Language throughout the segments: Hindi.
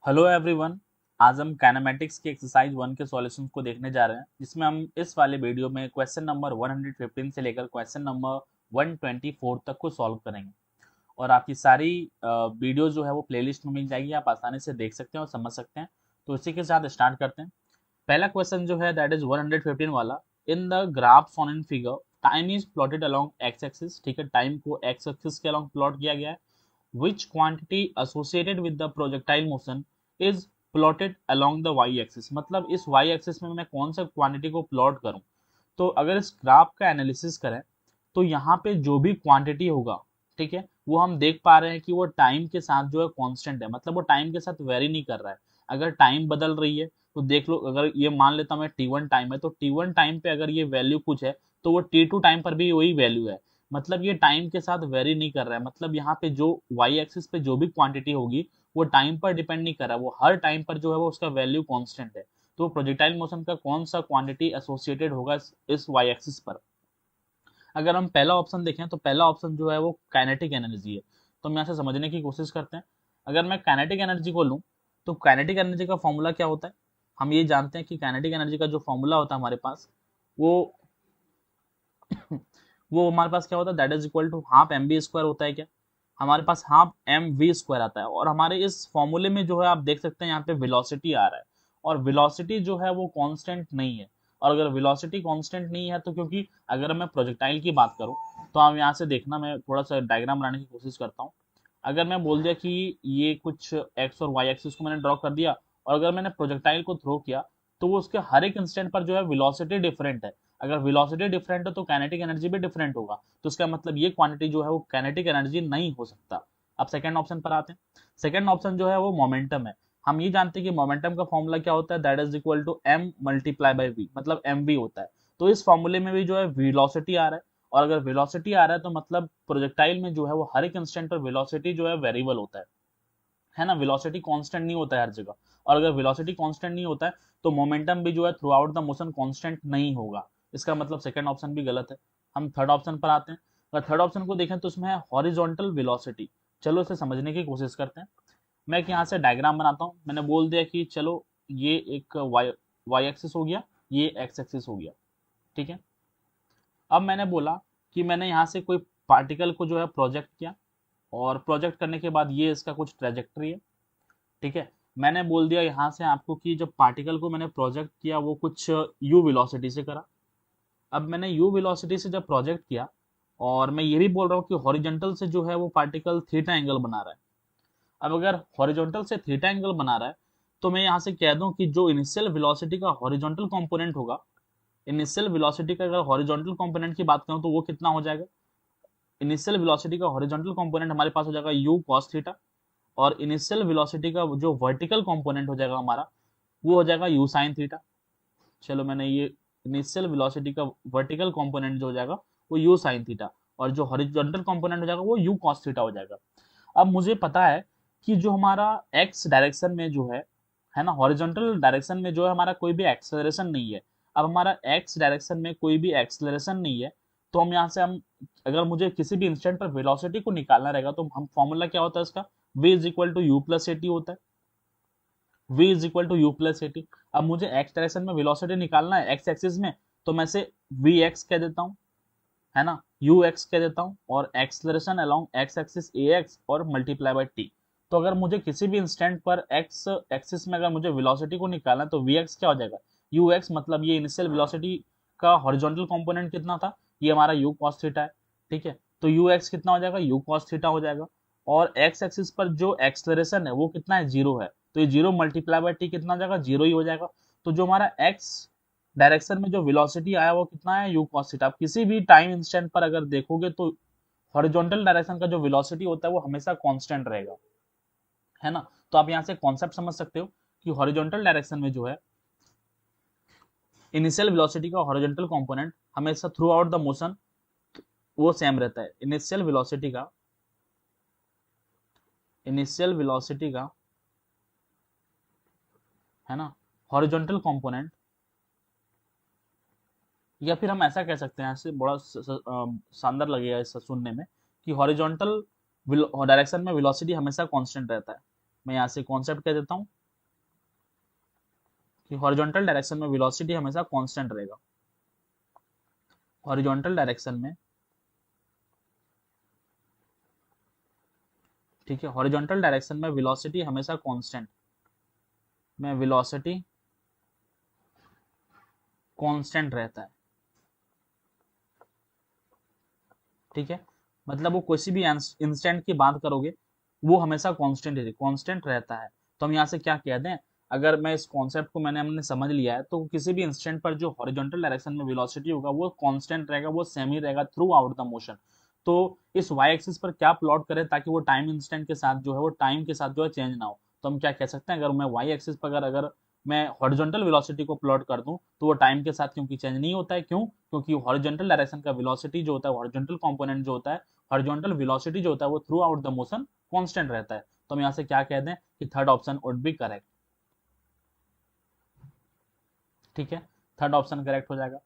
Hello everyone. आज हम काइनेमेटिक्स के एक्सरसाइज 1 के सॉल्यूशंस को देखने जा रहे हैं, जिसमें हम इस वाले वीडियो में क्वेश्चन नंबर 115 से लेकर क्वेश्चन नंबर 124 तक को सॉल्व करेंगे। और आपकी सारी वीडियो जो है वो प्लेलिस्ट में मिल जाएगी, आप आसानी से देख सकते हैं और समझ सकते हैं। तो इसी के साथ स्टार्ट करते हैं। पहला क्वेश्चन जो है दैट इज 115 वाला। In the graph on in figure time is plotted along X axis. ठीक है, टाइम को एक्स एक्सिस के अलोंग प्लॉट किया गया है। Which quantity associated with the projectile motion is plotted along the y axis। मतलब इस y axis में मैं कौन सा क्वांटिटी को प्लॉट करूं। तो अगर इस ग्राफ का एनालिसिस करें तो यहाँ पे जो भी क्वांटिटी होगा, ठीक है, वो हम देख पा रहे हैं कि वो टाइम के साथ जो है कांस्टेंट है, मतलब वो टाइम के साथ वेरी नहीं कर रहा है। अगर टाइम बदल रही है तो देख लो, अगर ये मान लेता मैं T1 टाइम है तो T1 टाइम पे अगर ये वैल्यू कुछ है तो वो T2 टाइम पर भी वही वैल्यू है। मतलब ये टाइम के साथ वेरी नहीं कर रहा है। मतलब यहाँ पे जो वाई एक्सिस पे जो भी क्वांटिटी होगी वो टाइम पर डिपेंड नहीं कर रहा है, वो हर टाइम पर जो है वो उसका वैल्यू कांस्टेंट है। तो प्रोजेक्टाइल मोशन का कौन सा क्वांटिटी एसोसिएटेड होगा इस वाई एक्सिस पर। अगर हम पहला ऑप्शन देखें तो पहला ऑप्शन जो है वो काइनेटिक एनर्जी है। तो हम यहाँ से समझने की कोशिश करते हैं। अगर मैं काइनेटिक एनर्जी को लूँ तो काइनेटिक एनर्जी का फॉर्मूला क्या होता है। हम ये जानते हैं कि काइनेटिक एनर्जी का जो फॉर्मूला होता है हमारे पास, वो वो हमारे पास क्या होता है, that is equal to half M B square होता है। क्या हमारे पास हाफ एम वी स्क्वायर आता है। और हमारे इस फॉर्मूले में जो है आप देख सकते हैं यहाँ पे वेलोसिटी आ रहा है, और वेलोसिटी जो है वो कांस्टेंट नहीं है। और अगर वेलोसिटी कांस्टेंट नहीं है तो, क्योंकि अगर मैं प्रोजेक्टाइल की बात करूं तो आप यहाँ से देखना, मैं थोड़ा सा डायग्राम बनाने की कोशिश करता हूँ। अगर मैं बोल दिया कि ये कुछ एक्स और वाई एक्सिस को मैंने ड्रॉ कर दिया, और अगर मैंने प्रोजेक्टाइल को थ्रो किया तो वो उसके हर एक इंस्टेंट पर जो है वेलोसिटी डिफरेंट है। अगर वेलोसिटी डिफरेंट है तो काइनेटिक एनर्जी भी डिफरेंट होगा। तो इसका मतलब ये क्वांटिटी जो है वो काइनेटिक एनर्जी नहीं हो सकता। अब सेकंड ऑप्शन पर आते हैं। सेकंड ऑप्शन जो है वो मोमेंटम है। हम ये जानते हैं कि मोमेंटम का फॉर्मूला क्या होता है, that is equal to M multiply by V, मतलब एम वी होता है। तो इस फॉर्मूले में भी जो है वेलोसिटी आ रहा है, और अगर वेलोसिटी आ रहा है तो मतलब प्रोजेक्टाइल में जो है वो हर एक इंस्टेंट पर वेलोसिटी जो है वेरिएबल होता है ना। वेलोसिटी कांस्टेंट नहीं होता है हर जगह। और अगर वेलोसिटी कांस्टेंट नहीं होता है तो मोमेंटम भी जो है through out the motion constant नहीं होगा। इसका मतलब सेकंड ऑप्शन भी गलत है। हम थर्ड ऑप्शन पर आते हैं। अगर थर्ड ऑप्शन को देखें तो उसमें है हॉरिजॉन्टल वेलोसिटी। चलो इसे समझने की कोशिश करते हैं। मैं एक यहाँ से डायग्राम बनाता हूँ। मैंने बोल दिया कि चलो ये एक वाई एक्सिस हो गया, ये एक्स एक्सिस हो गया। ठीक है, अब मैंने बोला कि मैंने यहाँ से कोई पार्टिकल को जो है प्रोजेक्ट किया, और प्रोजेक्ट करने के बाद ये इसका कुछ ट्रेजेक्ट्री है। ठीक है, मैंने बोल दिया यहाँ से आपको कि जब पार्टिकल को मैंने प्रोजेक्ट किया वो कुछ यू वेलोसिटी से करा। अब मैंने यू वेलोसिटी से जब प्रोजेक्ट किया, और मैं ये भी बोल रहा हूँ कि हॉरिजॉन्टल से जो है वो पार्टिकल थीटा एंगल बना रहा है। अब अगर हॉरिजॉन्टल से थीटा एंगल बना रहा है तो मैं यहाँ से कह दूं कि जो इनिशियल वेलोसिटी का हॉरिजॉन्टल कंपोनेंट होगा, इनिशियल वेलोसिटी का अगर हॉरिजॉन्टल कंपोनेंट की बात करूं तो वो कितना हो जाएगा। इनिशियल वेलोसिटी का हॉरिजॉन्टल कंपोनेंट हमारे पास हो जाएगा यू कॉस थीटा, और इनिशियल वेलोसिटी का जो वर्टिकल कंपोनेंट हो जाएगा हमारा, वो हो जाएगा यू साइन थीटा। चलो मैंने ये इनिशियल वेलोसिटी का वर्टिकल कंपोनेंट जो हो जाएगा वो यू साइन थीटा, और जो हॉरिजॉन्टल कंपोनेंट हो जाएगा वो यू कॉस थीटा हो जाएगा। अब मुझे पता है कि जो हमारा एक्स डायरेक्शन में जो है ना, हॉरिजॉन्टल डायरेक्शन में जो है हमारा कोई भी एक्सेलरेशन नहीं है। अब हमारा एक्स डायरेक्शन में कोई भी एक्सेलरेशन नहीं है, तो हम यहाँ से हम, अगर मुझे किसी भी इंस्टेंट पर वेलोसिटी को निकालना रहेगा तो हम फॉर्मूला क्या होता है इसका, v is equal to U plus AT होता है। v is equal to U plus AT. अब मुझे एक्स डायरेक्शन में वेलोसिटी निकालना है एक्स एक्सिस में, तो मैं से वी एक्स कह देता हूँ, है ना, यू एक्स कह देता हूँ, और एक्सलरेशन अलोंग एक्स एक्सिस ए एक्स और मल्टीप्लाई बाई टी। तो अगर मुझे किसी भी इंस्टेंट पर एक्स एक्सिस में अगर मुझे वेलोसिटी को निकालना है तो वी एक्स क्या हो जाएगा, यू एक्स। मतलब ये इनिशियल वेलोसिटी का हॉरिजॉन्टल कंपोनेंट कितना था, ये हमारा यू कॉस थीटा है। ठीक है, तो यू एक्स कितना हो जाएगा, यू कॉस थीटा हो जाएगा। और एक्स एक्सिस पर जो एक्सलरेशन है वो कितना है, जीरो है। तो ये जीरो मल्टीप्लाई बाई टी कितना हो जाएगा, जीरो ही हो जाएगा। तो जो हमारा एक्स डायरेक्शन में जो वेलोसिटी आया वो कितना है, यू कॉस थीटा। आप किसी भी टाइम इंस्टेंट पर अगर देखोगे तो हॉरिजॉन्टल डायरेक्शन का जो वेलोसिटी होता है वो हमेशा कांस्टेंट रहेगा, है ना। तो आप यहाँ से कॉन्सेप्ट समझ सकते हो कि हॉरिजॉन्टल डायरेक्शन में जो है इनिशियल वेलोसिटी का हॉरिजॉन्टल कंपोनेंट हमेशा थ्रू आउट द मोशन वो सेम रहता है। इनिशियल वेलोसिटी का है ना हॉरिजॉन्टल कंपोनेंट, या फिर हम ऐसा कह सकते हैं, ऐसे बड़ा शानदार लगेगा इस सुनने में, कि हॉरिजॉन्टल डायरेक्शन में वेलोसिटी हमेशा कांस्टेंट रहता है। मैं यहाँ से कॉन्सेप्ट कह देता हूँ कि हॉरिजॉन्टल डायरेक्शन में वेलोसिटी हमेशा कांस्टेंट रहेगा। हॉरिजॉन्टल डायरेक्शन में, ठीक है, हॉरिजॉन्टल डायरेक्शन में वेलोसिटी हमेशा कांस्टेंट, में वेलोसिटी कांस्टेंट रहता है, ठीक है। मतलब वो किसी भी इंस्टेंट की बात करोगे वो हमेशा कांस्टेंट रहता है। तो हम यहाँ से क्या कह दें, अगर मैं इस कॉन्सेप्ट को हमने समझ लिया है, तो किसी भी इंस्टेंट पर जो हॉरिजॉन्टल डायरेक्शन में वेलोसिटी होगा वो कांस्टेंट रहेगा, वो सेम ही रहेगा थ्रू आउट द मोशन। तो इस वाई एक्सिस पर क्या प्लॉट करें ताकि वो टाइम इंस्टेंट के साथ जो है वो टाइम के साथ जो है चेंज ना हो, तो हम क्या कह सकते हैं, अगर मैं वाई एक्सिस पर अगर मैं हॉरिजॉन्टल वेलोसिटी को प्लॉट कर दूं तो वो टाइम के साथ क्योंकि चेंज नहीं होता है, क्यों, क्योंकि हॉरिजॉन्टल डायरेक्शन का वेलोसिटी जो होता है, हॉरिजॉन्टल कंपोनेंट जो होता है, हॉरिजॉन्टल वेलोसिटी जो होता है वो through out the motion constant रहता है। तो हम यहाँ से क्या कह दें कि third option would be correct, ठीक है, थर्ड ऑप्शन करेक्ट हो जाएगा।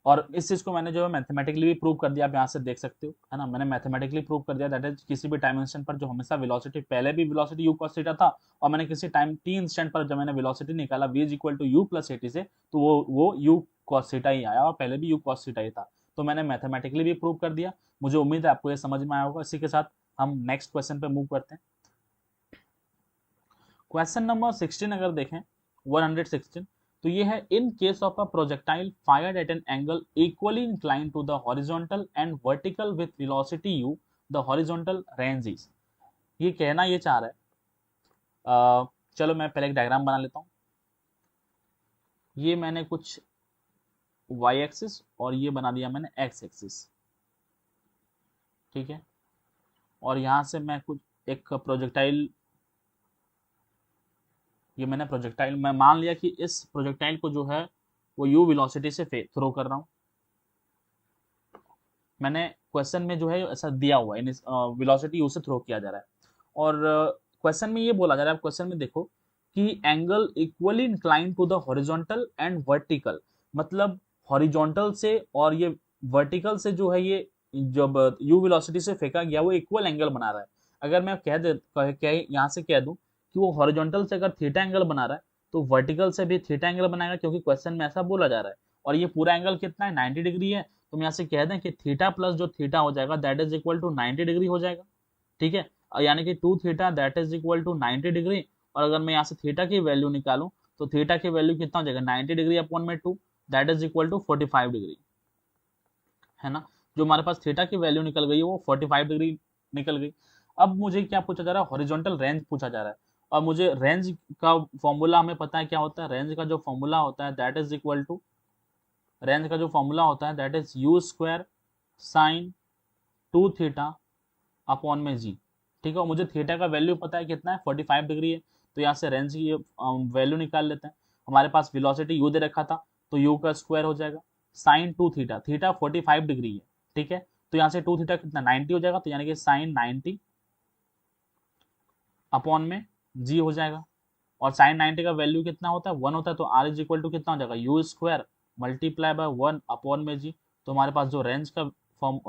और इस चीज को मैंने जो है मैथमेटिकली भी प्रूव कर दिया, आप यहाँ से देख सकते हो, है ना, मैंने मैथमेटिकली प्रूव कर दिया, दैट इज किसी भी टाइम इंस्टेंट पर जो हमेशा वेलोसिटी, पहले भी वेलोसिटी u cos थीटा था, और मैंने किसी टाइम t इंस्टेंट पर जब मैंने वेलोसिटी निकाला v is equal to u plus at से, तो वो u cos थीटा ही आया, और पहले भी u cos थीटा ही था। तो मैंने मैथमेटिकली भी प्रूव कर दिया। मुझे उम्मीद है आपको ये समझ में आया होगा। इसी के साथ हम नेक्स्ट क्वेश्चन पे मूव करते हैं। क्वेश्चन नंबर 16 अगर देखें, 116, तो ये है, in case of a projectile fired at an angle equally inclined to the horizontal and vertical with velocity u, the horizontal range is. ये कहना ये चाह रहा है, चलो मैं पहले एक डायग्राम बना लेता हूँ। ये मैंने कुछ y एक्सिस और ये बना दिया मैंने x एक्सिस, ठीक है, और यहां से मैं कुछ एक प्रोजेक्टाइल, ये मैंने प्रोजेक्टाइल, मैं मान लिया कि इस प्रोजेक्टाइल को जो है वो u वेलोसिटी से थ्रो कर रहा हूं। मैंने क्वेश्चन में जो है ऐसा दिया हुआ है, वेलोसिटी u से थ्रो किया जा रहा है, और क्वेश्चन में ये बोला जा रहा है, क्वेश्चन में देखो कि angle equally incline to the horizontal and vertical, मतलब हॉरिजॉन्टल से और ये वर्टिकल से जो है ये जब u वेलोसिटी से फेंका गया वो इक्वल एंगल बना रहा है। अगर मैं यहाँ से कह दूं कि वो हॉरिजॉन्टल से अगर थीटा एंगल बना रहा है तो वर्टिकल से भी थीटा एंगल बनाएगा, क्योंकि क्वेश्चन में ऐसा बोला जा रहा है। और ये पूरा एंगल कितना है, 90 डिग्री है। तो हम यहाँ से कह दें कि थीटा प्लस जो थीटा हो जाएगा that is equal to 90 degree हो जाएगा, ठीक है, यानी कि 2 theta that is equal to 90 degree. और अगर मैं यहाँ से थीटा की वैल्यू निकालूं तो थीटा की वैल्यू कितना हो जाएगा, 90 डिग्री अपॉन में 2 that is equal to 45 degree, है ना। जो हमारे पास थीटा की वैल्यू निकल गई है वो 45 डिग्री निकल गई। अब मुझे क्या पूछा जा रहा है, हॉरिजॉन्टल रेंज पूछा जा रहा है, और मुझे रेंज का फॉर्मूला हमें पता है क्या होता है, रेंज का जो फॉर्मूला होता है that is equal to, range का जो फॉर्मूला होता है that is u square sine 2 theta upon में g, ठीक है। और मुझे थीटा का वैल्यू पता है कितना है, 45 डिग्री है। तो यहाँ से रेंज की वैल्यू निकाल लेते हैं। हमारे पास वेलोसिटी u दे रखा था तो u का स्क्वायर हो जाएगा साइन 2 थीटा, थीटा 45 डिग्री है, ठीक है। तो यहाँ से 2 थीटा कितना 90 हो जाएगा, तो यानी कि साइन 90 अपॉन में g हो जाएगा। और साइन 90 का वैल्यू कितना होता है, 1 होता है, तो r इज इक्वल टू कितना हो जाएगा, u square multiply by 1 upon में g। तो हमारे पास जो रेंज का फॉर्म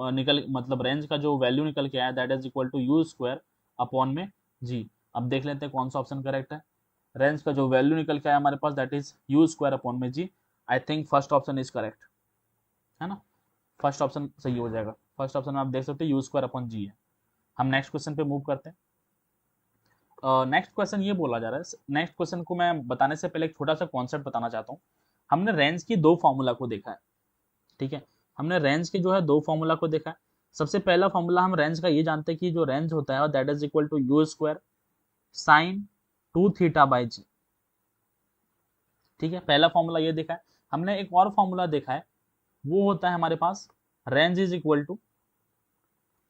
मतलब रेंज का जो वैल्यू निकल के आया that is equal to u square upon में g। अब देख लेते हैं कौन सा ऑप्शन करेक्ट है। रेंज का जो वैल्यू निकल के आया हमारे पास that is u square upon में g। I think first option is correct, है ना, फर्स्ट ऑप्शन सही हो जाएगा। फर्स्ट ऑप्शन में आप देख सकते हो u स्क्वायर अपॉन g है। हम नेक्स्ट क्वेश्चन पे मूव करते हैं। नेक्स्ट क्वेश्चन ये बोला जा रहा है, नेक्स्ट क्वेश्चन को मैं बताने से पहले एक छोटा सा कॉन्सेप्ट बताना चाहता हूँ। हमने रेंज की दो फॉर्मूला को देखा है, ठीक है, हमने रेंज के जो है दो फॉर्मूला को देखा है। सबसे पहला फॉर्मूला हम रेंज का ये जानते हैं कि जो रेंज होता है that is equal to you square sine 2 theta by g, ठीक है, पहला फॉर्मूला ये देखा है। हमने एक और फॉर्मूला देखा है, वो होता है हमारे पास रेंज इज इक्वल टू,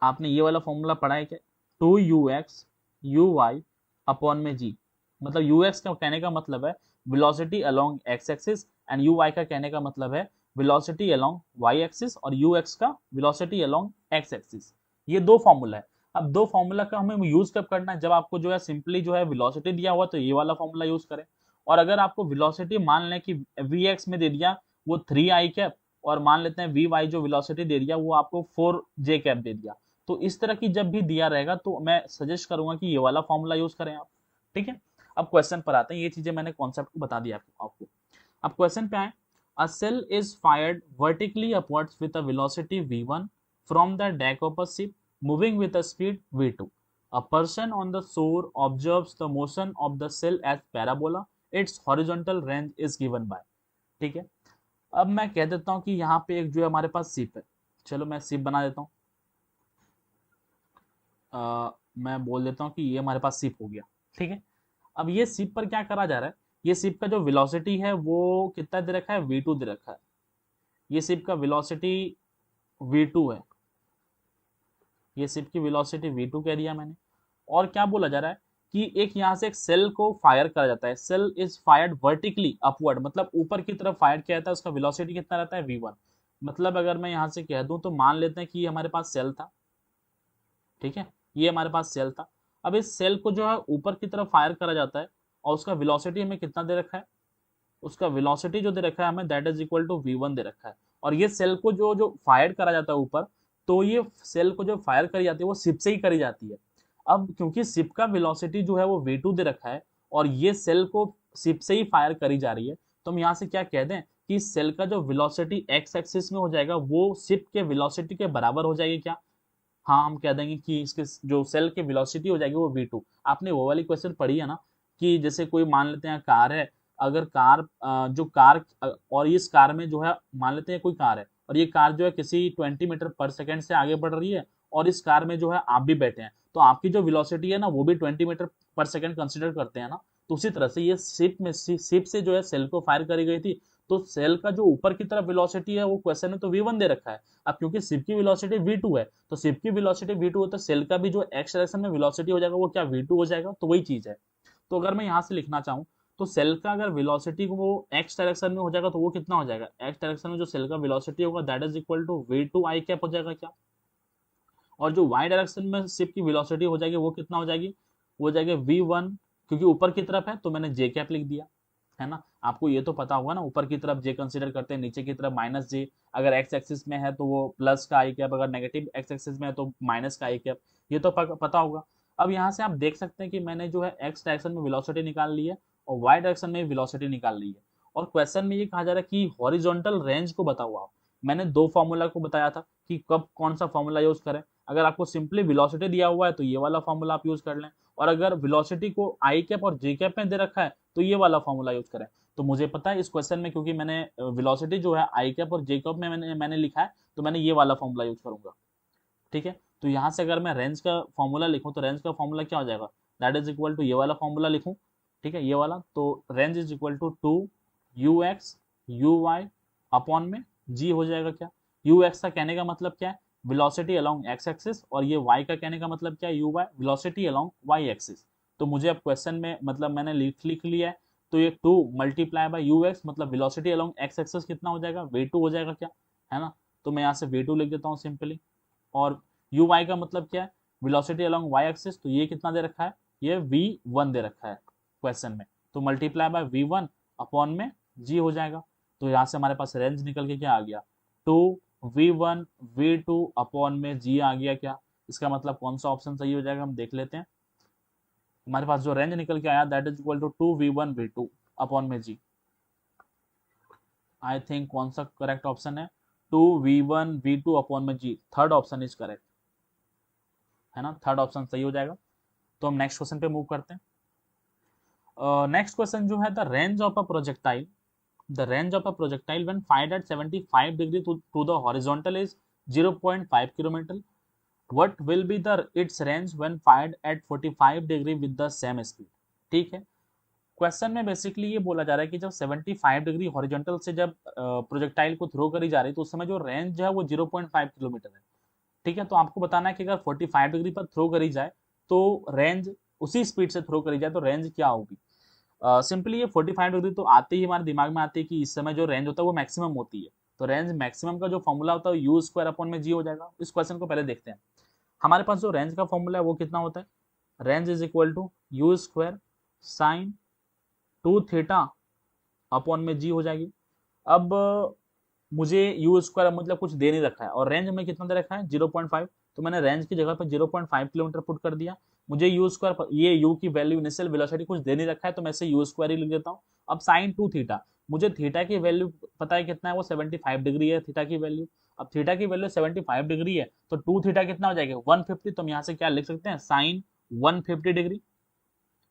आपने ये वाला फॉर्मूला पढ़ा है क्या, 2ux uy अपॉन में g। मतलब ux का कहने का मतलब है velocity along x axis and uy का कहने का मतलब है वेलोसिटी अलोंग y एक्सिस, और ux का वेलोसिटी अलोंग x एक्सिस। ये दो फॉर्मूला है। अब दो फॉर्मूला का हमें यूज कब करना है, जब आपको जो है सिंपली जो है वेलोसिटी दिया हुआ तो ये वाला फॉर्मूला यूज करें। और अगर आपको वेलोसिटी मान लें कि vx में दे दिया वो 3i कैप, और मान लेते हैं vy जो वेलोसिटी दे दिया वो आपको 4j कैप दे दिया, तो इस तरह की जब भी दिया रहेगा तो मैं सजेस्ट करूंगा कि ये वाला फॉर्मूला यूज करें आप। ठीक है, अब क्वेश्चन पर आते हैं, ये चीजें मैंने कॉन्सेप्ट को बता दिया आपको। अब क्वेश्चन पे आए, a shell is fired vertically upwards with a velocity v1 from the deck of a ship moving with a speed v2. A person on the shore observes the motion of the cell as parabola. Its horizontal range is given by. ठीक है, अब मैं कह देता हूं कि यहाँ पे एक जो है हमारे पास शिप है, चलो मैं शिप बना देता हूँ, मैं बोल देता हूँ कि ये हमारे पास शिप हो गया। ठीक है, अब ये शिप पर क्या करा जा रहा है, ये शिप का जो वेलोसिटी है वो कितना दे रखा है, v2 दे रखा है, ये शिप का वेलोसिटी v2 है, ये शिप की वेलोसिटी v2 कह दिया मैंने। और क्या बोला जा रहा है कि एक यहाँ से एक सेल को फायर करा जाता है, shell is fired vertically upward, मतलब ऊपर की तरफ फायर किया जाता है, उसका वेलोसिटी कितना रहता है v1। मतलब अगर मैं यहाँ से कह दूं तो मान लेते हैं कि ये हमारे पास सेल था, ठीक है, ये हमारे पास सेल था। अब इस सेल को जो है ऊपर की तरफ फायर करा जाता है और उसका वेलोसिटी हमें कितना दे रखा है, उसका वेलोसिटी जो दे रखा है हमें that is equal to v1 दे रखा है। और ये सेल को जो जो फायर करा जाता है ऊपर, तो ये सेल को जो फायर करी जाती है वो शिप से ही करी जाती है। अब क्योंकि शिप का वेलोसिटी जो है वो v2 दे रखा है और ये सेल को शिप से ही फायर करी जा रही है, तो हम यहाँ से क्या कह दें कि सेल का जो वेलोसिटी एक्स एक्सिस में हो जाएगा वो शिप के वेलोसिटी के बराबर हो जाएगी क्या, हाँ हम कह देंगे कि इसके जो सेल की वेलोसिटी हो जाएगी वो v2। आपने वो वाली क्वेश्चन पढ़ी है ना, कि जैसे कोई मान लेते हैं कार है, अगर कार जो कार और इस कार में जो है मान लेते हैं कोई कार है और ये कार जो है किसी 20 मीटर पर सेकंड से आगे बढ़ रही है और इस कार में जो है आप भी बैठे हैं, तो आपकी जो वेलोसिटी है ना वो भी 20 मीटर पर सेकंड कंसिडर करते हैं ना। तो उसी तरह से ये शिप से जो है सेल को फायर करी गई थी, तो सेल का जो ऊपर की तरफ वेलोसिटी है वो क्वेश्चन में तो v1 दे रखा है। अब क्योंकि शिप की वेलोसिटी v2 है, तो शिप की वेलोसिटी v2 है, तो सेल का भी जो एक्स डायरेक्शन में वेलोसिटी हो जाएगा वो क्या v2 हो जाएगा, तो वही चीज है। तो अगर मैं यहाँ से लिखना चाहूँ तो सेल का अगर वेलोसिटी वो एक्स डायरेक्शन में हो जाएगा तो वो कितना हो जाएगा, एक्स डायरेक्शन में जो सेल का वेलोसिटी होगा that is equal to v2 I cap हो जाएगा क्या, और जो वाई डायरेक्शन में शिप की वेलोसिटी हो जाएगी वो कितना हो जाएगी, वो हो जाएगी v1, क्योंकि ऊपर की तरफ है तो मैंने जे कैप लिख दिया, है ना। आपको ये तो पता होगा ना, ऊपर की तरफ जे कंसीडर करते हैं, नीचे की तरफ माइनस जे, अगर एक्स एक्सिस में है तो वो प्लस का आई कैप, अगर नेगेटिव एक्स एक्सिस में है तो माइनस का आई कैप, ये तो पता होगा। अब यहाँ से आप देख सकते हैं कि मैंने जो है एक्स डायरेक्शन में वेलोसिटी निकाल ली है और वाई डायरेक्शन में वेलोसिटी निकाल ली है, और क्वेश्चन में ये कहा जा रहा है कि हॉरिजॉन्टल रेंज को बताओ आप। मैंने दो फॉर्मूला को बताया था कि कब कौन सा फॉर्मूला यूज करें, अगर आपको सिंपली वेलोसिटी दिया हुआ है तो ये वाला फॉर्मूला आप यूज कर लें, और अगर वेलोसिटी को आई कैप और जे कैप में दे रखा है तो ये वाला फॉर्मूला यूज करें। तो मुझे पता है इस क्वेश्चन में, क्योंकि मैंने वेलोसिटी जो है आई कैप और जे कैप में मैंने लिखा है, तो मैंने ये वाला फॉर्मूला यूज करूंगा। ठीक है, तो यहाँ से अगर मैं रेंज का फॉर्मूला लिखूं तो रेंज का फॉर्मूला क्या हो जाएगा, दैट इज इक्वल टू ये वाला फॉर्मूला लिखूं, ठीक है, ये वाला, तो range is equal to 2ux uy upon में g हो जाएगा क्या। ux का कहने का मतलब क्या है, वेलोसिटी अलोंग एक्स एक्सिस, और ये y का कहने का मतलब क्या है, uy velocity along y axis. तो मुझे अब क्वेश्चन में मतलब मैंने लिख लिया है, तो ये 2 मल्टीप्लाई बाय ux मतलब वेलोसिटी अलोंग एक्स एक्सिस कितना हो जाएगा, v2 हो जाएगा क्या, है ना। तो मैं यहाँ से v2 लिख देता हूँ सिंपली, और uy का मतलब क्या है, वेलोसिटी अलोंग y एक्सिस, तो ये कितना दे रखा है, ये v1 दे रखा है क्वेश्चन में, तो मल्टीप्लाई बाय v1 अपॉन में g हो जाएगा। तो यहाँ से हमारे पास रेंज निकल के क्या आ गया, 2v1 v2 अपॉन में g आ गया क्या। इसका मतलब कौन सा ऑप्शन सही हो जाएगा हम देख लेते हैं। हमारे पास जो रेंज निकल के आया that is equal to 2v1 v2 upon में g। आई थिंक कौन सा करेक्ट ऑप्शन है, 2v1 v2 अपॉन में g, third option is correct, है ना, थर्ड ऑप्शन सही हो जाएगा। तो हम नेक्स्ट क्वेश्चन पे मूव करते हैं। नेक्स्ट क्वेश्चन जो है, the range of a projectile, the range of a projectile when fired at 75 degree to the horizontal is 0.5 kilometer. What will be the its range when fired at 45 degree with the same speed? ठीक है, क्वेश्चन में बेसिकली ये बोला जा रहा है कि जब 75 डिग्री हॉरिजॉन्टल से जब प्रोजेक्टाइल को थ्रो करी जा रही है तो उस समय जो रेंज जो है वो 0.5 किलोमीटर है। ठीक है, तो आपको बताना है कि अगर 45 डिग्री पर थ्रो करी जाए तो रेंज, उसी स्पीड से थ्रो करी जाए तो रेंज क्या होगी। सिंपली ये 45 डिग्री तो आते ही हमारे दिमाग में आती है कि इस समय जो रेंज होता है वो मैक्सिमम होती है, तो रेंज मैक्सिमम का जो फॉर्मूला होता है यू स्क्वायर अपॉन में जी हो जाएगा। इस क्वेश्चन को पहले देखते हैं। हमारे पास जो रेंज का फॉर्मूला है वो कितना होता है, range is equal to you square sine 2 theta upon में जी हो जाएगी। अब मुझे यू स्क्वायर मतलब कुछ दे नहीं रखा है और रेंज में कितना दे रखा है 0.5, तो मैंने रेंज की जगह पर 0.5 किलोमीटर पुट कर दिया। मुझे यू स्क्वायर, ये यू की वैल्यू इनिशियल वेलोसिटी कुछ दे नहीं रखा है तो मैं इसे यू स्क्वायर ही लिख देता हूँ। अब साइन 2 थीटा, मुझे थीटा की वैल्यू पता है कितना है, वो 75 डिग्री है थीटा की वैल्यू। अब थीटा की वैल्यू 75 डिग्री है तो 2 थीटा कितना हो जाएगा 150, तो हम यहाँ से क्या लिख सकते हैं साइन 150 डिग्री,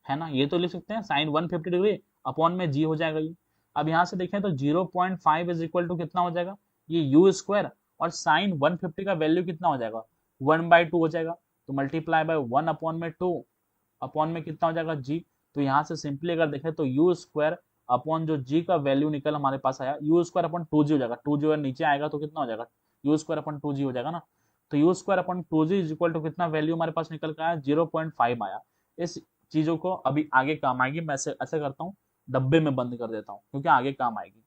है ना, ये तो लिख सकते हैं साइन 150 डिग्री अपॉन में जी हो जाएगा ये। अब यहाँ से देखें तो 0.5 इज इक्वल टू कितना हो जाएगा ये यू स्क्वायर, और साइन 150 का वैल्यू कितना हो जाएगा 1/2 हो जाएगा, तो मल्टीप्लाई बाय 1 अपॉन में 2 अपॉन में कितना हो जाएगा जी। तो यहाँ से सिंपली अगर देखें तो यू स्क्वायर अपॉन जो जी का वैल्यू निकल हमारे पास आया यू स्क्वायर अपॉन 2g हो जाएगा, 2g नीचे आएगा तो कितना हो जाएगा यू स्क्वायर अपॉन 2g हो जाएगा ना। तो U square upon 2g is equal to कितना वैल्यू हमारे पास निकल के आया 0.5 आया। इस चीजों को अभी आगे काम आएगी, मैं ऐसे करता हूँ डब्बे में बंद कर देता हूँ क्योंकि आगे काम आएगी।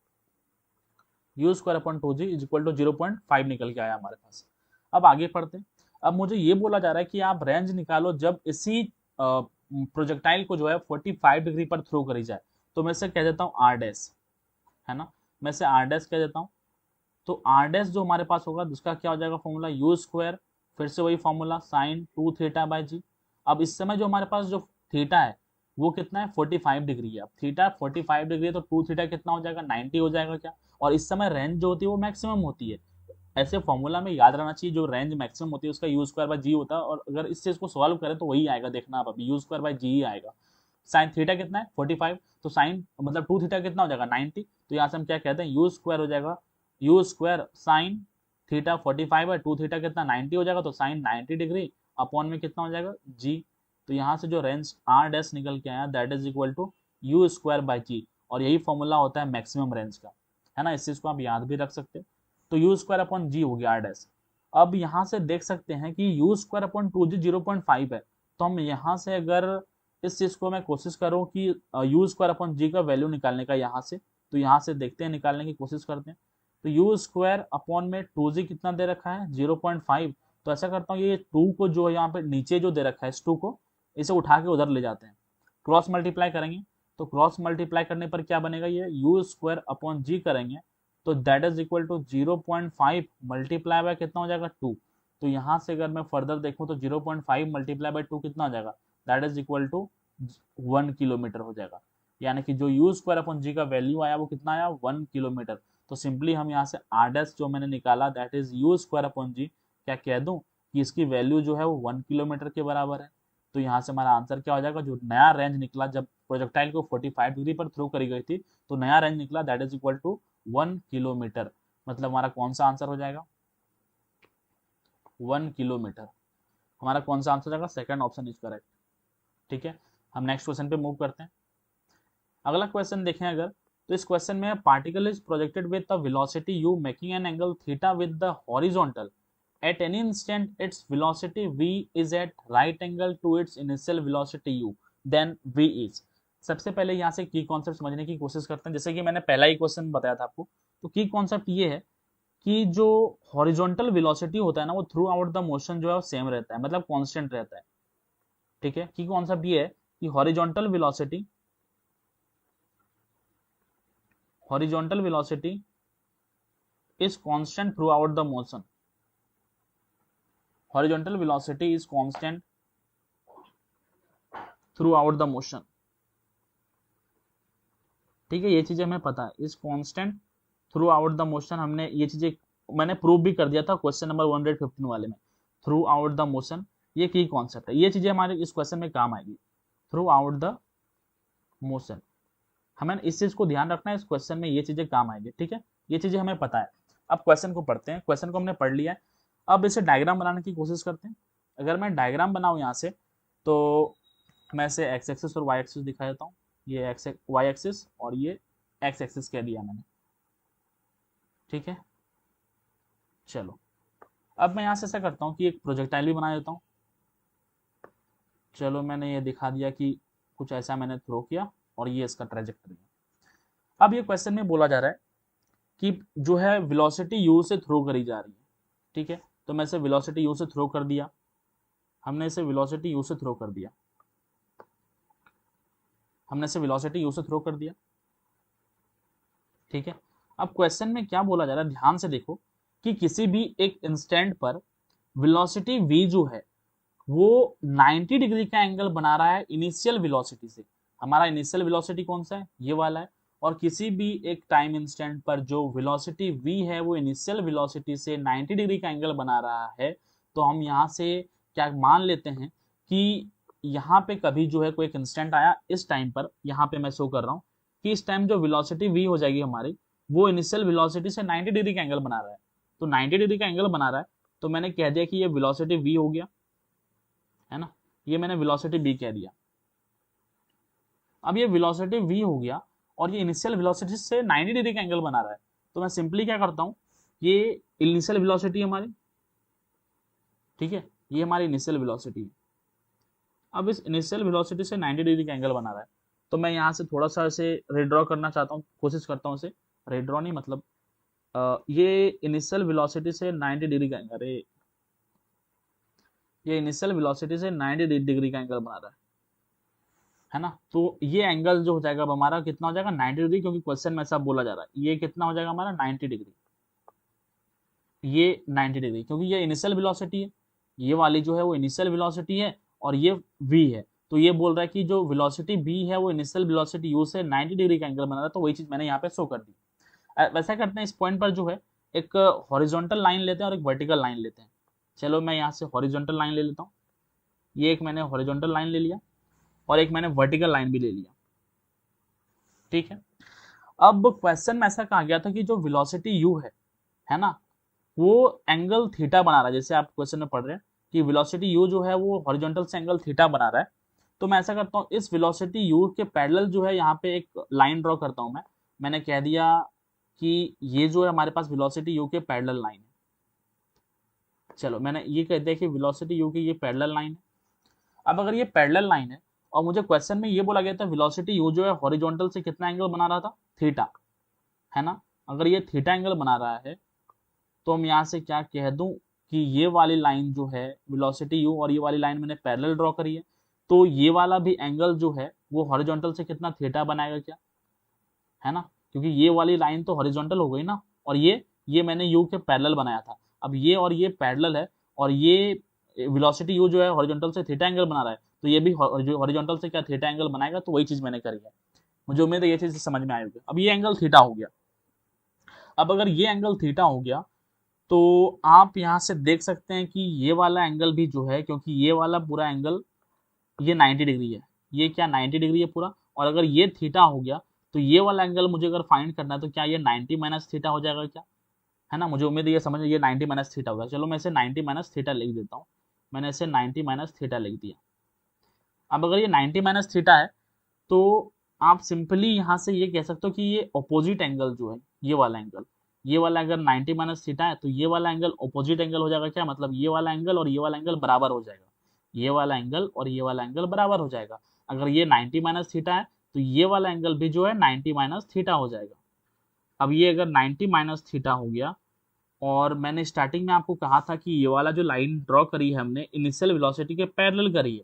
U square upon 2g is equal to 0.5 निकल के आया हमारे पास। अब आगे पढ़ते हैं। अब मुझे ये बोला जा रहा है कि आप रेंज निकालो जब इसी प्रोजेक्टाइल को जो है 45 डिग्री पर थ्रो करी जाए, तो मैं इसे कह देता हूँ आर डैश, है ना, मैं इसे आर डैश कह देता हूँ। तो आर डैश जो हमारे पास होगा उसका क्या हो जाएगा फॉर्मूला यू स्क्वायर, फिर से वही फॉर्मूला साइन 2 थीटा बाय जी। अब इस समय जो हमारे पास जो थीटा है वो कितना है 45 डिग्री है। अब थीटा 45 डिग्री है तो 2 थीटा कितना हो जाएगा 90 हो जाएगा क्या। और इस समय रेंज जो होती है वो मैक्सिमम होती है, ऐसे फॉर्मूला में याद रहना चाहिए जो रेंज मैक्सिमम होती है उसका यू स्क्वायर बाय जी होता है, और अगर इस चीज को सॉल्व करें तो वही आएगा, देखना आप अभी यू स्क्वायर बाय जी ही आएगा। साइन थीटा कितना है 45, तो साइन मतलब 2 थीटा कितना हो जाएगा 90, तो यहाँ से हम क्या कहते हैं यू स्क्वायर हो जाएगा यू स्क्वायर साइन थीटा 45 है 2 थीटा कितना 90 हो जाएगा, तो साइन 90 डिग्री अपॉन में कितना हो जाएगा जी। तो यहाँ से जो रेंज आर डैश निकल के आया that is equal to you square by g, और यही फॉर्मूला होता है मैक्सिमम रेंज का, है ना, इस चीज को आप याद भी रख सकते हैं। तो यू स्क्वायर अपॉन जी हो गया आर डैश। अब यहाँ से देख सकते हैं कि यू स्क्वायर अपॉन 2g 0.5 है, तो हम यहाँ से अगर इस चीज को मैं कोशिश करूँ कि यू स्क्वायर अपॉन जी का वैल्यू निकालने का यहाँ से, तो यहाँ से देखते हैं निकालने की कोशिश करते हैं। तो यू स्क्वायर अपॉन में 2g कितना दे रखा है 0.5, तो ऐसा करता हूँ ये 2 को जो यहाँ पे नीचे जो दे रखा है इस 2 को इसे उठा के उधर ले जाते हैं, क्रॉस मल्टीप्लाई करेंगे, तो क्रॉस मल्टीप्लाई करने पर क्या बनेगा ये यू स्क्वायर अपॉन जी करेंगे तो that is equal to 0.5 multiply by कितना हो जाएगा 2। तो यहाँ से अगर मैं फर्दर देखूँ तो 0.5 मल्टीप्लाई बाय 2 कितना हो जाएगा that is equal to 1 kilometre हो जाएगा, यानी कि जो यू स्क्वायर अपॉन जी का वैल्यू आया वो कितना आया 1 किलोमीटर। तो सिंपली हम यहाँ से आर डैश जो मैंने निकाला that is u square upon g, क्या कह दूं कि इसकी वैल्यू जो है वो 1 किलोमीटर के बराबर है। तो यहाँ से हमारा आंसर क्या हो जाएगा, जो नया रेंज निकला जब प्रोजेक्टाइल को 45 डिग्री पर थ्रो करी गई थी तो नया रेंज निकला that is equal to 1 kilometre. मतलब हमारा कौन सा आंसर हो जाएगा 1 किलोमीटर। हमारा कौन सा आंसर हो जाएगा सेकंड ऑप्शन इज करेक्ट। ठीक है, हम नेक्स्ट क्वेश्चन पे मूव करते हैं। अगला क्वेश्चन देखें अगर, तो इस क्वेश्चन में particle is projected with the velocity u making an angle theta with the horizontal at any instant its velocity v is at right angle to its initial velocity u, then v is। सबसे पहले यहाँ से की कॉन्सेप्ट समझने की कोशिश करते हैं। जैसे कि मैंने पहला ही क्वेश्चन बताया था आपको, तो की कॉन्सेप्ट ये है कि जो हॉरिजॉन्टल वेलोसिटी होता है ना वो थ्रू आउट द मोशन जो है वो सेम रहता है, मतलब कांस्टेंट रहता है। ठीक है, की कॉन्सेप्ट ये है कि horizontal velocity is constant through out the motion, horizontal velocity is constant throughout the motion। ठीक है, ये चीजें हमें पता है, is constant through out the motion. हमने ये चीजें मैंने प्रूव भी कर दिया था क्वेश्चन नंबर 115 वाले में, थ्रू आउट द मोशन ये की कॉन्सेप्ट है, ये चीजें हमारे इस क्वेश्चन में काम आएगी थ्रू आउट द मोशन। हमें इस चीज को ध्यान रखना है, इस क्वेश्चन में ये चीजें काम आएगी। ठीक है, ये चीजें हमें पता है। अब क्वेश्चन को पढ़ते हैं, क्वेश्चन को हमने पढ़ लिया है, अब इसे डायग्राम बनाने की कोशिश करते हैं। अगर मैं डायग्राम बनाऊं यहाँ से तो मैं इसे एक्स एक्सिस और वाई एक्सिस दिखा देता हूँ, ये एक्स वाई एक्सिस और ये एक्स एक्सिस कह दिया मैंने। ठीक है, चलो अब मैं यहाँ से ऐसा करता हूँ कि एक प्रोजेक्टाइल भी बना देता हूँ। चलो मैंने ये दिखा दिया कि कुछ ऐसा मैंने थ्रो किया और ये इसका ट्रेजेक्टरी है। अब ये क्वेश्चन में बोला जा रहा है कि जो है वेलोसिटी यू से थ्रो करी जा रही है। ठीक है, तो मैं इसे वेलोसिटी u से थ्रो कर दिया, हमने इसे वेलोसिटी u से थ्रो कर दिया, हमने इसे वेलोसिटी u से थ्रो कर दिया। ठीक है, अब क्वेश्चन में क्या बोला जा रहा है ध्यान से देखो कि किसी भी एक इंस्टेंट पर वेलोसिटी v जो है वो 90 डिग्री का एंगल बना रहा है इनिशियल वेलोसिटी से। हमारा इनिशियल वेलोसिटी कौन सा है, ये वाला है। और किसी भी एक टाइम इंस्टेंट पर जो वेलोसिटी v है वो इनिशियल वेलोसिटी से 90 डिग्री का एंगल बना रहा है, तो हम यहाँ से क्या मान लेते हैं कि यहाँ पे कभी जो है कोई एक इंस्टेंट आया इस टाइम पर, यहाँ पे मैं शो कर रहा हूँ कि इस टाइम जो वेलोसिटी v हो जाएगी हमारी, वो इनिशियल वेलोसिटी से 90 डिग्री का एंगल बना रहा है। तो 90 डिग्री का एंगल बना रहा है, तो मैंने कह दिया कि ये वेलोसिटी v हो गया, है ना, ये मैंने वेलोसिटी v कह दिया। अब ये वेलोसिटी v हो गया और ये इनिशियल वेलोसिटी से 90 डिग्री का एंगल बना रहा है, तो मैं सिंपली क्या करता हूँ, ये इनिशियल वेलोसिटी हमारी, ठीक है, ये हमारी इनिशियल वेलोसिटी है। अब इस इनिशियल वेलोसिटी से 90 डिग्री का एंगल बना रहा है, तो मैं यहाँ से थोड़ा सा इसे रिड्रॉ करना चाहता हूँ, कोशिश करता हूँ इसे रिड्रॉ नहीं, मतलब ये इनिशियल वेलोसिटी से 90 डिग्री का एंगल, अरे ये इनिशियल वेलोसिटी से 90 डिग्री का एंगल बना रहा है ना। तो ये एंगल जो हो जाएगा अब हमारा कितना हो जाएगा, 90 डिग्री, क्योंकि क्वेश्चन में ऐसा बोला जा रहा है। ये कितना हो जाएगा हमारा 90 डिग्री, ये 90 डिग्री, क्योंकि ये इनिशियल वेलोसिटी है, ये वाली जो है वो इनिशियल वेलोसिटी है और ये v है। तो ये बोल रहा है कि जो वेलोसिटी v है वो इनिशियल वेलोसिटी u से 90 डिग्री का एंगल बना रहा है, तो वही चीज मैंने यहाँ पे शो कर दी। वैसा करते हैं, इस पॉइंट पर जो है एक हॉरिजॉन्टल लाइन लेते हैं और एक वर्टिकल लाइन लेते हैं। चलो मैं यहाँ से हॉरिजॉन्टल लाइन ले लेता हूँ, ये एक मैंने हॉरिजॉन्टल लाइन ले लिया और एक मैंने वर्टिकल लाइन भी ले लिया, ठीक है। अब क्वेश्चन में ऐसा कहा गया था कि जो वेलोसिटी u है ना, वो एंगल थीटा बना रहा है, जैसे आप क्वेश्चन में पढ़ रहे हैं कि वेलोसिटी u जो है वो हॉरिजॉन्टल से एंगल थीटा बना रहा है। तो मैं ऐसा करता हूँ, इस वेलोसिटी u के पैरेलल जो है यहाँ पे एक लाइन ड्रॉ करता हूँ मैं। मैंने कह दिया कि ये जो है हमारे पास वेलोसिटी u के पैरेलल लाइन है। चलो मैंने ये कह दिया कि वेलोसिटी u की ये पैरेलल लाइन है। अब अगर ये पैरेलल लाइन है और मुझे क्वेश्चन में ये बोला गया था वेलोसिटी u जो है हॉरिजॉन्टल से कितना एंगल बना रहा था, थीटा, है ना। अगर ये थीटा एंगल बना रहा है तो हम यहाँ से क्या कह दूं कि ये वाली लाइन जो है वेलोसिटी u और ये वाली लाइन मैंने पैरेलल ड्रॉ करी है, तो ये वाला भी एंगल जो है वो हॉरिजॉन्टल से कितना थीटा बनाएगा क्या, है ना, क्योंकि ये वाली लाइन तो हॉरिजॉन्टल हो गई ना, और ये मैंने u के पैरेलल बनाया था। अब ये और ये पैरेलल है और ये वेलोसिटी u जो है हॉरिजॉन्टल से थीटा एंगल बना रहा है, तो ये भी हॉरिजॉन्टल से क्या थीटा एंगल बनाएगा, तो वही चीज मैंने करी है। मुझे उम्मीद है ये चीज समझ में आई होगी। अब ये एंगल थीटा हो गया। अब अगर ये एंगल थीटा हो गया तो आप यहाँ से देख सकते हैं कि ये वाला एंगल भी जो है, क्योंकि ये वाला पूरा एंगल ये 90 डिग्री है, ये क्या 90 डिग्री है पूरा, और अगर ये थीटा हो गया तो ये वाला एंगल मुझे अगर फाइंड करना है तो क्या ये 90 माइनस थीटा हो जाएगा क्या, है ना। मुझे उम्मीद है ये समझ, ये 90 माइनस थीटा होगा। चलो मैं इसे 90 माइनस थीटा लिख देता हूँ, मैंने इसे 90 माइनस थीटा लिख दिया। अब अगर ये 90 माइनस थीटा है तो आप सिंपली यहाँ से ये कह सकते हो कि ये ऑपोजिट एंगल जो है, ये वाला एंगल, ये वाला अगर 90 माइनस थीटा है तो ये वाला एंगल ऑपोजिट एंगल हो जाएगा क्या, मतलब ये वाला एंगल और ये वाला एंगल बराबर हो जाएगा, ये वाला एंगल और ये वाला एंगल बराबर हो जाएगा। अगर ये 90 माइनस थीटा है तो ये वाला एंगल भी जो है 90 माइनस थीटा हो जाएगा। अब ये अगर 90 माइनस थीटा हो गया, और मैंने स्टार्टिंग में आपको कहा था कि ये वाला जो लाइन ड्रॉ करी है हमने इनिशियल वेलोसिटी के पैरेलल करी है,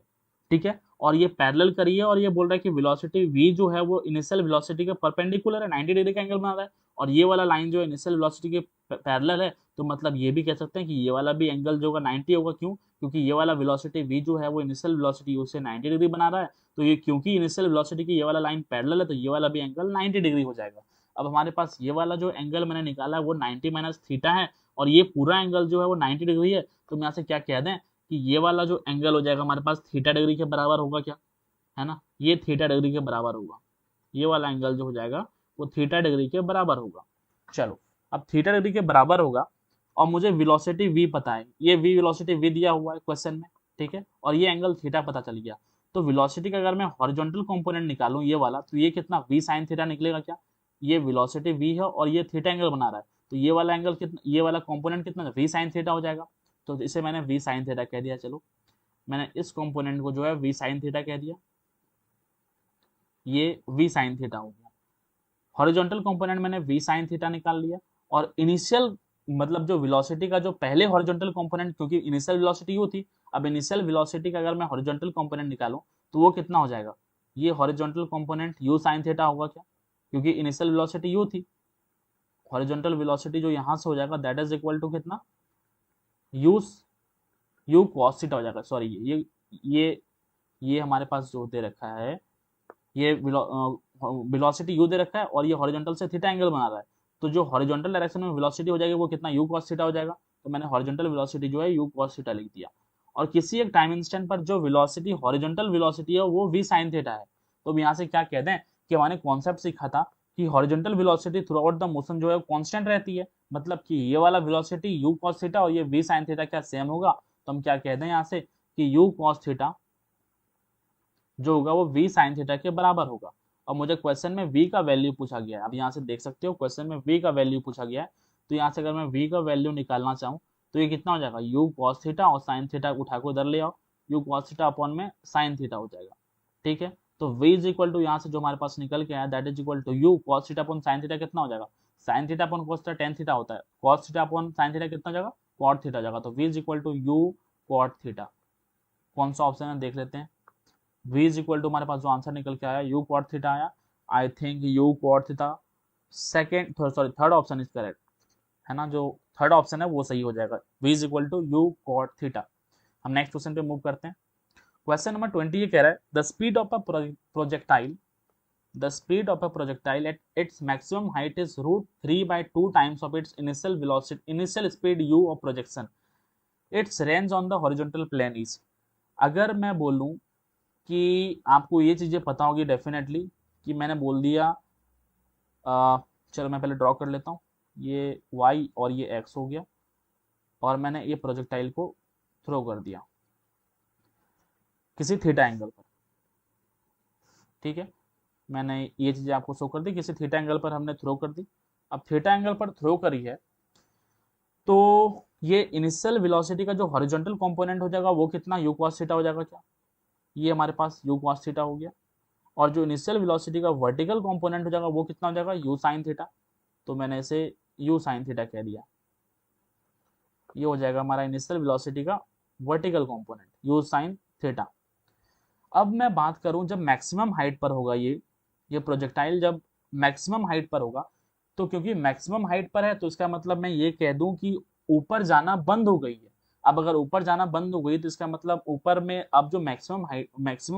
ठीक है, और ये पैरेलल करी है और ये बोल रहा है कि वेलोसिटी v जो है वो इनिशियल वेलोसिटी के परपेंडिकुलर है, 90 डिग्री का एंगल बना रहा है, और ये वाला लाइन जो है इनिशियल वेलोसिटी के पैरेलल है, तो मतलब ये भी कह सकते हैं कि ये वाला भी एंगल जो होगा 90 होगा। क्यों, क्योंकि ये वाला वेलोसिटी v जो है वो इनिशियल वेलोसिटी u से 90 डिग्री बना रहा है, तो ये क्योंकि इनिशियल वेलोसिटी की ये वाला लाइन पैरेलल है तो ये वाला भी एंगल 90 डिग्री हो जाएगा। अब हमारे पास ये वाला जो एंगल मैंने निकाला है वो 90 माइनस थीटा है और ये पूरा एंगल जो है वो 90 डिग्री है, तो हम यहाँ से क्या कह दें कि ये वाला जो एंगल हो जाएगा हमारे पास थीटा डिग्री के बराबर होगा क्या, है ना, ये थीटा डिग्री के बराबर होगा, ये वाला एंगल जो हो जाएगा वो थीटा डिग्री के बराबर होगा। चलो अब थीटा डिग्री के बराबर होगा और मुझे वेलोसिटी v पता है, ये v वेलोसिटी v दिया हुआ है क्वेश्चन में, ठीक है, और ये एंगल थीटा पता चल गया। तो वेलोसिटी का अगर मैं हॉरिजॉन्टल कंपोनेंट निकालूं ये वाला, तो ये कितना v sin थीटा निकलेगा क्या, ये वेलोसिटी v है और ये थीटा एंगल बना रहा है, तो ये वाला एंगल कितना, ये वाला कंपोनेंट कितना v sin थीटा हो जाएगा, तो इसे मैंने v sin थीटा कह दिया। चलो मैंने इस कंपोनेंट को जो है v sin थीटा कह दिया, ये v sin थीटा हो गया। हॉरिजॉन्टल कंपोनेंट मैंने v sin थीटा निकाल लिया, और इनिशियल मतलब जो वेलोसिटी का जो पहले हॉरिजॉन्टल कंपोनेंट, क्योंकि इनिशियल वेलोसिटी यू थी, अब इनिशियल वेलोसिटी का अगर मैं हॉरिजॉन्टल कंपोनेंट निकालूं तो वो कितना हो जाएगा, ये horizontal component u sin theta होगा क्या, क्योंकि इनिशियल वेलोसिटी u थी, हॉरिजॉन्टल वेलोसिटी जो यहां से हो जाएगा दैट इज इक्वल टू कितना u यू कॉस थीटा हो जाएगा। सॉरी, ये हमारे पास जो दे रखा है, ये वेलोसिटी यू दे रखा है और ये हॉरिजॉन्टल से थीटा एंगल बना रहा है, तो जो हॉरिजॉन्टल डायरेक्शन में वेलोसिटी हो जाएगी वो कितना, यू कॉस थीटा हो जाएगा। तो मैंने हॉरिजॉन्टल वेलोसिटी जो है यू कॉस थीटा लिख दिया। और किसी एक टाइम इंस्टेंट पर जो वेलोसिटी हॉरिजॉन्टल वेलोसिटी है वो वी साइन थीटा है। तो हम यहाँ से क्या कहते हैं कि हमारे कॉन्सेप्ट सीखा था कि horizontal velocity through out the motion जो है कांस्टेंट रहती है, मतलब कि ये वाला वेलोसिटी यू कॉस थीटा और ये वी साइन थीटा क्या सेम होगा। तो हम क्या कहते हैं यहाँ से कि यू कॉस थीटा जो होगा वो v साइन थीटा के बराबर होगा। और मुझे क्वेश्चन में v का वैल्यू पूछा गया है, अब यहाँ से देख सकते हो क्वेश्चन में v का वैल्यू पूछा गया है। तो यहाँ से अगर मैं v का वैल्यू निकालना चाहूँ तो ये कितना हो जाएगा, u cos थीटा और साइन थीटा उठा को इधर ले आओ, u cos थीटा अपॉन में साइन थीटा हो जाएगा। ठीक है, तो v इज इक्वल टू यहाँ से जो हमारे पास निकल के आया that is equal to u cos theta upon sine theta कितना हो जाएगा, साइन theta upon cos theta tan theta होता है, cos theta upon sine theta कितना हो जाएगा, cot थीटा हो जाएगा। तो v is equal to u cot theta. कौन सा ऑप्शन है देख लेते हैं। v इज इक्वल टू हमारे पास जो आंसर निकल के आया u cot थीटा आया। I think u cot theta second, sorry third option is correct है ना, जो थर्ड ऑप्शन है वो सही हो जाएगा, v is equal to u cot theta. हम नेक्स्ट क्वेश्चन पे मूव करते हैं। क्वेश्चन नंबर 20 ये कह रहा है the speed of a projectile, the speed of a projectile at its maximum height is √3/2 times of its initial velocity, initial speed u of projection, its range on the horizontal plane is. अगर मैं बोलूं कि आपको ये चीज़ें पता होगी डेफिनेटली, कि मैंने बोल दिया चलो मैं पहले ड्रॉ कर लेता हूँ, ये y और ये x हो गया और मैंने ये प्रोजेक्टाइल को थ्रो कर दिया किसी थीटा एंगल पर। ठीक है, मैंने ये चीज़ें आपको शो कर दी, किसी थीटा एंगल पर हमने थ्रो कर दी। अब थीटा एंगल पर थ्रो करी है तो ये इनिशियल वेलोसिटी का जो हॉरिजॉन्टल कंपोनेंट हो जाएगा वो कितना, u cos थीटा हो जाएगा क्या, ये हमारे पास u cos थीटा हो गया। और जो इनिशियल वेलोसिटी का वर्टिकल कंपोनेंट हो जाएगा वो कितना हो जाएगा, u sin थीटा। तो मैंने इसे u sin थीटा कह दिया, ये हो जाएगा हमारा इनिशियल वेलोसिटी का vertical component u sin theta. अब मैं बात करूं जब मैक्सिमम हाइट पर होगा ये प्रोजेक्टाइल जब मैक्सिमम हाइट पर होगा, तो क्योंकि मैक्सिमम हाइट पर है तो इसका मतलब मैं ये कह दूं कि ऊपर जाना बंद हो गई है। अब अगर ऊपर जाना बंद हो गई तो इसका मतलब ऊपर में अब जो मैक्सिमम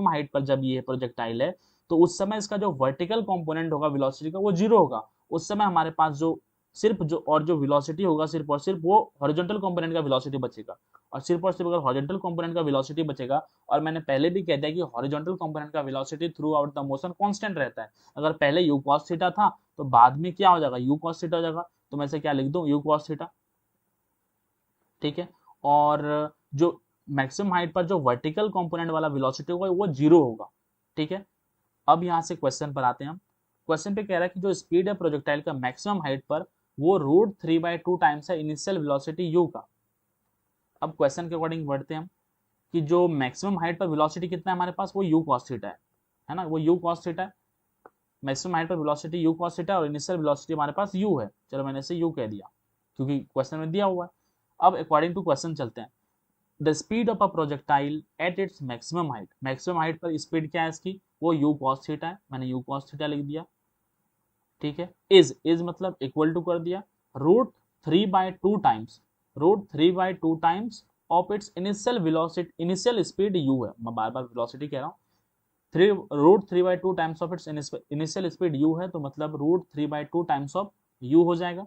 हाइट पर जब ये प्रोजेक्टाइल है तो उस समय इसका जो वर्टिकल कंपोनेंट होगा वेलोसिटी का वो जीरो होगा। उस समय हमारे पास जो सिर्फ जो वेलोसिटी होगा सिर्फ और सिर्फ वो हॉरिजॉन्टल कंपोनेंट का वेलोसिटी बचेगा। और सिर्फ अगर हॉरिजॉन्टल कंपोनेंट का वेलोसिटी बचेगा, और मैंने पहले भी कह दिया कि हॉरिजॉन्टल कंपोनेंट का velocity through out the motion constant रहता है। अगर पहले u cos थीटा था तो बाद में क्या हो जाएगा, u cos थीटा हो जाएगा। तो मैं इसे क्या लिख दूं, u cos थीटा। ठीक है, और जो मैक्सिमम हाइट पर जो वर्टिकल कंपोनेंट वाला वेलोसिटी होगा वो जीरो होगा। ठीक है, अब यहां से क्वेश्चन पर आते हैं हम। क्वेश्चन पे कह रहा है कि जो स्पीड है प्रोजेक्टाइल का मैक्सिमम हाइट पर वो √3/2 टाइम्स है इनिशियल वेलोसिटी u का। अब क्वेश्चन के अकॉर्डिंग बढ़ते हैं हम कि जो मैक्सिमम हाइट पर वेलोसिटी कितना है हमारे पास, वो u cos थीटा है ना, वो u cos थीटा है। मैक्सिमम हाइट पर वेलोसिटी u cos थीटा और इनिशियल वेलोसिटी हमारे पास u है। चलो मैंने इसे u कह दिया क्योंकि क्वेश्चन में दिया हुआ है। अब अकॉर्डिंग टू क्वेश्चन चलते हैं। The speed of a projectile at its maximum height, maximum height पर स्पीड क्या है इसकी, वो u cos थीटा है, मैंने u cos थीटा लिख दिया। ठीक है, इज मतलब इक्वल टू कर दिया √3/2 times, √3/2 times of its initial velocity, initial speed u है, मैं बार बार वेलोसिटी कह रहा हूँ। √3/2 times of its initial speed u है, तो मतलब √3/2 टाइम्स ऑफ u हो जाएगा।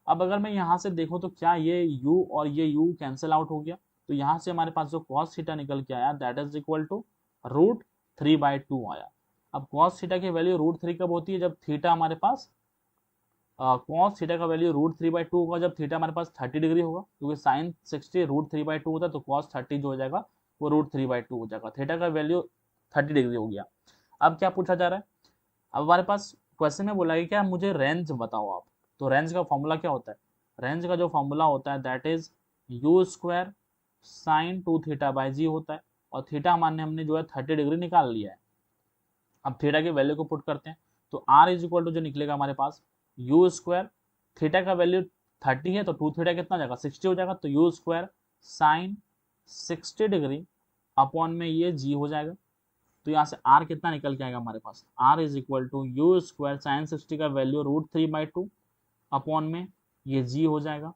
अब अगर मैं यहाँ से देखूँ तो क्या ये u और ये u कैंसिल आउट हो गया, तो यहाँ से हमारे पास जो cos थीटा निकल के आया दैट इज इक्वल टू √3/2 आया। अब cos थीटा की वैल्यू √3 कब होती है, जब थीटा हमारे पास cos थीटा का वैल्यू √3/2 होगा जब थीटा हमारे पास 30 डिग्री होगा, क्योंकि sin 60 √3/2 होता है, तो cos 30 जो हो जाएगा वो √3/2 हो जाएगा। थीटा का वैल्यू 30 डिग्री हो गया। अब क्या पूछा जा रहा है, अब हमारे पास क्वेश्चन में बोला है क्या मुझे रेंज बताओ आप। तो रेंज का फॉर्मूला क्या होता है, रेंज का जो फॉर्मूला होता है that is u² sin 2 theta by g होता है, और थीटा हमने जो है 30 डिग्री निकाल लिया है। अब थीटा की वैल्यू को पुट करते हैं तो r इज इक्वल टू जो निकलेगा हमारे पास u², थीटा का वैल्यू 30 है तो 2 थीटा कितना जाएगा 60 हो जाएगा, तो u² sin 60 डिग्री अपॉन में ये g हो जाएगा। तो यहाँ से r कितना निकल के आएगा हमारे पास, r is equal to u² sin 60 का वैल्यू √3/2 अपॉन में ये g हो जाएगा।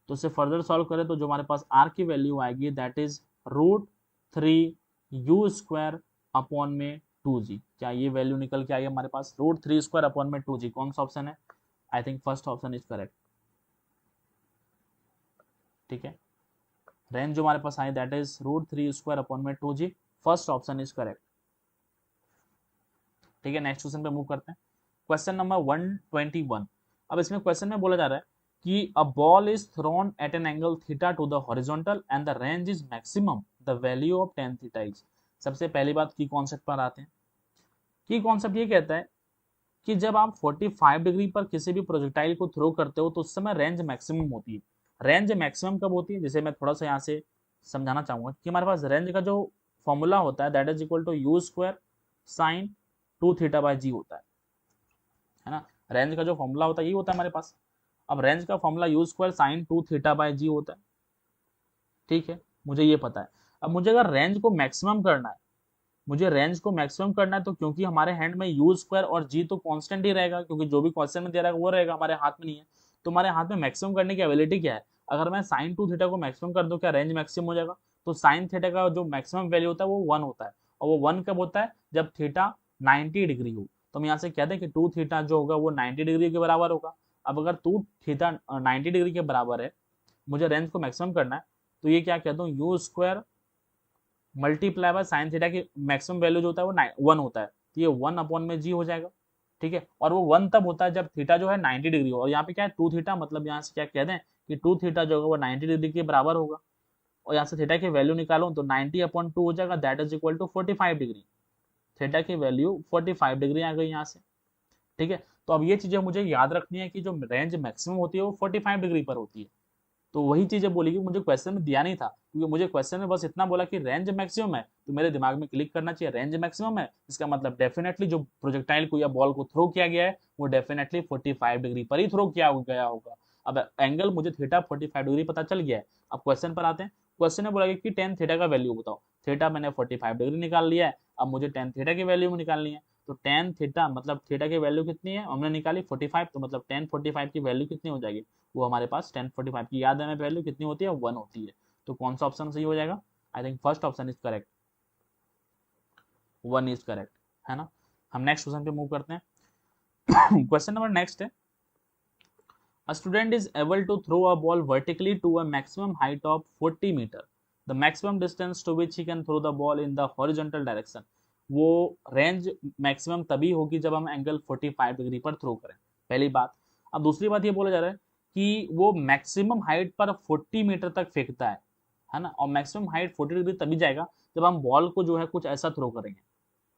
तो इसे फर्दर सॉल्व करें तो जो हमारे पास आर की वैल्यू आएगी दैट इज √3u² अपॉन में 2g। क्या ये वैल्यू निकल के आई हमारे पास? √3² अपॉन में 2g। कौन सा ऑप्शन है? आई think first option is correct. ठीक है, रेंज जो हमारे पास आई दैट इज √3² अपॉन में 2g। First option is correct. ठीक है, नेक्स्ट क्वेश्चन पे मूव करते हैं। Question number 121। अब इसमें क्वेश्चन में बोला जा रहा है कि a ball is thrown at an angle theta to the horizontal and the range is maximum, the value of tan theta is. सबसे पहली बात की कॉन्सेप्ट पर आते हैं। की कॉन्सेप्ट ये कहता है कि जब आप 45 डिग्री पर किसी भी प्रोजेक्टाइल को थ्रो करते हो तो उस समय रेंज मैक्सिमम होती है। रेंज मैक्सिमम कब होती है? जिसे मैं थोड़ा सा यहाँ से समझाना चाहूंगा कि हमारे पास रेंज का जो फॉर्मूला होता है that is equal to u² sin 2 θ/g होता है ना। रेंज का जो फॉर्मूला होता है ये होता है हमारे पास। अब रेंज का फॉर्मूला u² sin 2 θ/g होता है। ठीक है, मुझे ये पता है। अब मुझे अगर रेंज को मैक्सिमम करना है, तो क्योंकि हमारे हैंड में u² और g तो कांस्टेंट ही रहेगा, क्योंकि जो भी क्वेश्चन में दे रहा है वो रहेगा, हमारे हाथ में नहीं है। तो हमारे हाथ में मैक्सिमम करने की एबिलिटी क्या है? अगर मैं sin 2 θ को मैक्सिमम कर दूं, क्या रेंज मैक्सिमम हो जाएगा? तो sin θ का जो मैक्सिमम वैल्यू होता है वो 1 होता है, और वो 1 कब होता है? जब थीटा 90 डिग्री हो। तो हम यहाँ से कहते हैं कि 2 θ जो होगा वो 90 डिग्री के बराबर होगा। अब अगर 2 θ 90 डिग्री के बराबर है, मुझे रेंज को मैक्सिमम करना है, तो ये क्या कहता हूँ, u² multiply by sine theta की मैक्सिमम वैल्यू जो होता है वो 1 होता है, तो ये 1 अपॉन में g हो जाएगा। ठीक है, और वो 1 तब होता है जब थीटा जो है 90 डिग्री हो, और यहाँ पे क्या है 2 θ, मतलब यहाँ से क्या कह दें कि 2 θ जो होगा वो 90 डिग्री के बराबर होगा, और यहाँ से थीटा की वैल्यू निकालो तो 90/2 हो जाएगा, that is equal to 45 degree. Theta की वैल्यू 45 डिग्री आ गई यहाँ से। ठीक है, तो अब ये चीजें मुझे याद रखनी है कि जो रेंज मैक्सिमम होती है वो 45 डिग्री पर होती है। तो वही चीजें बोली कि मुझे क्वेश्चन में दिया नहीं था, क्योंकि मुझे क्वेश्चन में बस इतना बोला कि रेंज मैक्सिमम है, तो मेरे दिमाग में क्लिक करना चाहिए रेंज मैक्सिमम है, इसका मतलब डेफिनेटली जो प्रोजेक्टाइल को या बॉल को थ्रो किया गया है वो डेफिनेटली 45 डिग्री पर ही थ्रो किया गया होगा। अब एंगल मुझे थीटा 45 डिग्री पता चल गया है। अब क्वेश्चन पर आते हैं। क्वेश्चन में बोला गया कि tan थीटा का वैल्यू बताओ। थीटा मैंने 45 डिग्री निकाल लिया है, अब मुझे tan थीटा की वैल्यू निकालनी है। तो tan थीटा मतलब थीटा की वैल्यू कितनी है, हमने निकाली 45, तो मतलब tan 45 की वैल्यू कितनी हो जाएगी? वो हमारे पास tan 45 की याद है हमें वैल्यू कितनी होती है? 1 होती है। तो कौन सा ऑप्शन सही हो जाएगा? आई think first option is correct, 1 is correct, है ना। हम नेक्स्ट क्वेश्चन पे मूव करते हैं। क्वेश्चन नंबर नेक्स्ट है, a student is able to throw a ball vertically to a maximum height of 40 meter. The maximum distance to which he can throw the ball in the horizontal direction. वो रेंज मैक्सिमम तभी होगी जब हम एंगल 45 डिग्री पर थ्रो करें, पहली बात। अब दूसरी बात ये बोला जा रहा है कि वो मैक्सिमम हाइट पर 40 मीटर तक फेंकता है ना, और मैक्सिमम हाइट 40 डिग्री तभी जाएगा जब हम बॉल को जो है कुछ ऐसा थ्रो करेंगे,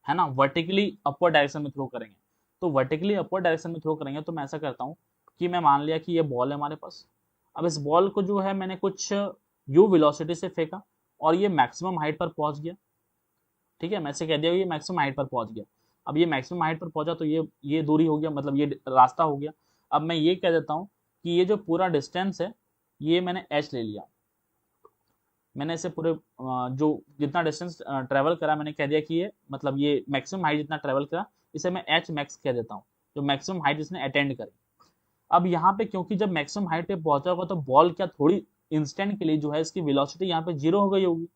है ना, वर्टिकली अपवर्ड डायरेक्शन में थ्रो करेंगे। तो वर्टिकली अपवर्ड डायरेक्शन में थ्रो करेंगे तो मैं ऐसा करता हूँ कि मैं मान लिया कि ये बॉल है हमारे पास। अब इस बॉल को जो है मैंने कुछ u वेलोसिटी से फेंका और ये मैक्सिमम हाइट पर पहुंच गया। ठीक है, मैं से कह दिया ये मैक्सिमम हाइट पर पहुंच गया। अब ये मैक्सिमम हाइट पर पहुंचा तो ये दूरी हो गया, मतलब ये रास्ता हो गया। अब मैं ये कह देता हूँ कि ये जो पूरा डिस्टेंस है ये मैंने h ले लिया। मैंने इसे पूरे जो जितना डिस्टेंस ट्रेवल करा मैंने कह दिया कि ये मतलब ये मैक्सिमम हाइट जितना ट्रेवल करा इसे मैं h मैक्स कह देता हूँ, जो मैक्सिमम हाइट इसने अटेंड करी। अब यहाँ पे क्योंकि जब मैक्सिमम हाइट पे पहुंचा होगा तो बॉल क्या थोड़ी इंस्टेंट के लिए जो है इसकी वेलोसिटी यहाँ पे 0 हो गई होगी,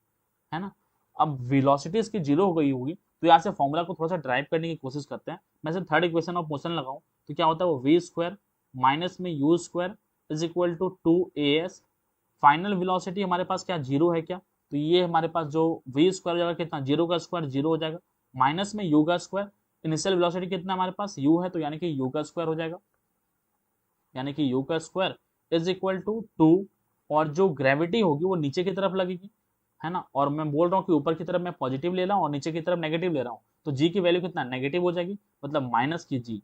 है ना। अब वेलोसिटी इसकी 0 हो गई होगी तो यहाँ से फॉर्मूला को थोड़ा सा ड्राइव करने की कोशिश करते हैं। मैं से थर्ड इक्वेशन ऑफ मोशन लगाऊं तो क्या होता है, वो v² माइनस में u² is equal to 2as। Final velocity हमारे पास क्या 0 है क्या, तो ये हमारे पास जो v² हो जाएगा कितना, 0 का स्क्वायर 0 हो जाएगा, माइनस में u का स्क्वायर। इनिशियल वेलोसिटी कितना हमारे पास u है, तो यानी कि u का स्क्वायर हो जाएगा, यानी कि u का स्क्वायर इज इक्वल टू 2, और जो ग्रेविटी होगी वो नीचे की तरफ लगेगी, है ना। और मैं बोल रहा हूँ कि ऊपर की तरफ मैं पॉजिटिव ले रहा हूँ और नीचे की तरफ नेगेटिव ले रहा हूँ, तो g की वैल्यू कितना नेगेटिव हो जाएगी, मतलब माइनस की g,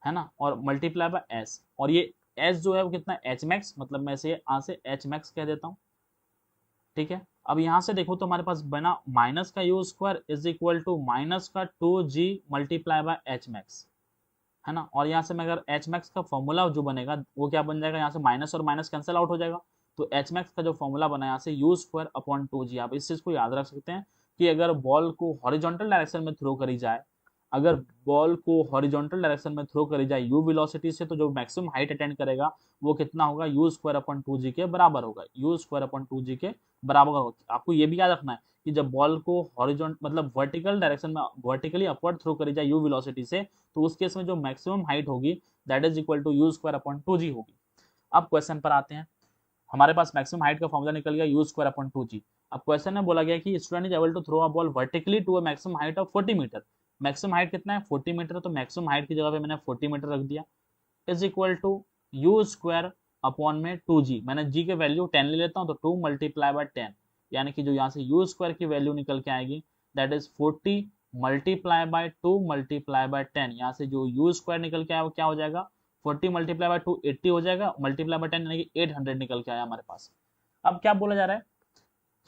है ना, और मल्टीप्लाई बाय s। और ये s जो है वो कितना h मैक्स, मतलब मैं इसे यहाँ से h मैक्स कह देता हूँ। ठीक है, अब यहाँ से देखो तो हमारे पास बना माइनस का u² is equal to minus का 2g multiply by h max, है ना। और यहाँ से मैं अगर एच मैक्स का फॉर्मूला जो बनेगा वो क्या बन जाएगा, यहाँ से माइनस और माइनस कैंसिल आउट हो जाएगा, तो एच मैक्स का जो फॉर्मूला बना यहाँ से u² अपॉन 2g। आप इस चीज को याद रख सकते हैं कि अगर बॉल को हॉरिजॉन्टल डायरेक्शन में थ्रो करी जाए अगर बॉल को हॉरिजॉन्टल डायरेक्शन में थ्रो करी जाए u वेलोसिटी से, तो जो मैक्सिमम हाइट अटेंड करेगा वो कितना होगा, u स्क्वायर अपॉन 2g के बराबर होगा, u स्क्वायर अपॉन 2g के बराबर होगा। आपको ये भी याद रखना है कि जब बॉल को हॉरिजॉन्ट मतलब वर्टिकल डायरेक्शन में वर्टिकली अपवर्ड थ्रो करी जाए u वेलोसिटी से, तो उस केस में जो मैक्सिमम हाइट होगी that is equal to u square upon 2g होगी। अब क्वेश्चन पर आते हैं। हमारे पास मैक्सिमम हाइट का फॉर्मूला निकल गया u स्क्वायर अपॉन 2g। अब क्वेश्चन में बोला गया कि student is able to throw a ball vertically to a maximum height of 40 metre. Maximum height कितना है, 40 मीटर, तो मैक्सिमम हाइट की जगह पे मैंने 40 मीटर रख दिया, is equal to u square upon में 2g। मैंने g के वैल्यू 10 ले लेता हूँ, तो 2 मल्टीप्लाई बाय 10, यानी कि जो यहाँ से u स्क्वायर की वैल्यू निकल के आएगी that is 40 multiply by 2 multiply by 10। यहाँ से जो u स्क्वायर निकल के आया वो क्या हो जाएगा, 40 मल्टीप्लाई बाय 2 80 हो जाएगा, मल्टीप्लाई बाय 10 यानी कि 800 निकल के आया हमारे पास। अब क्या बोला जा रहा है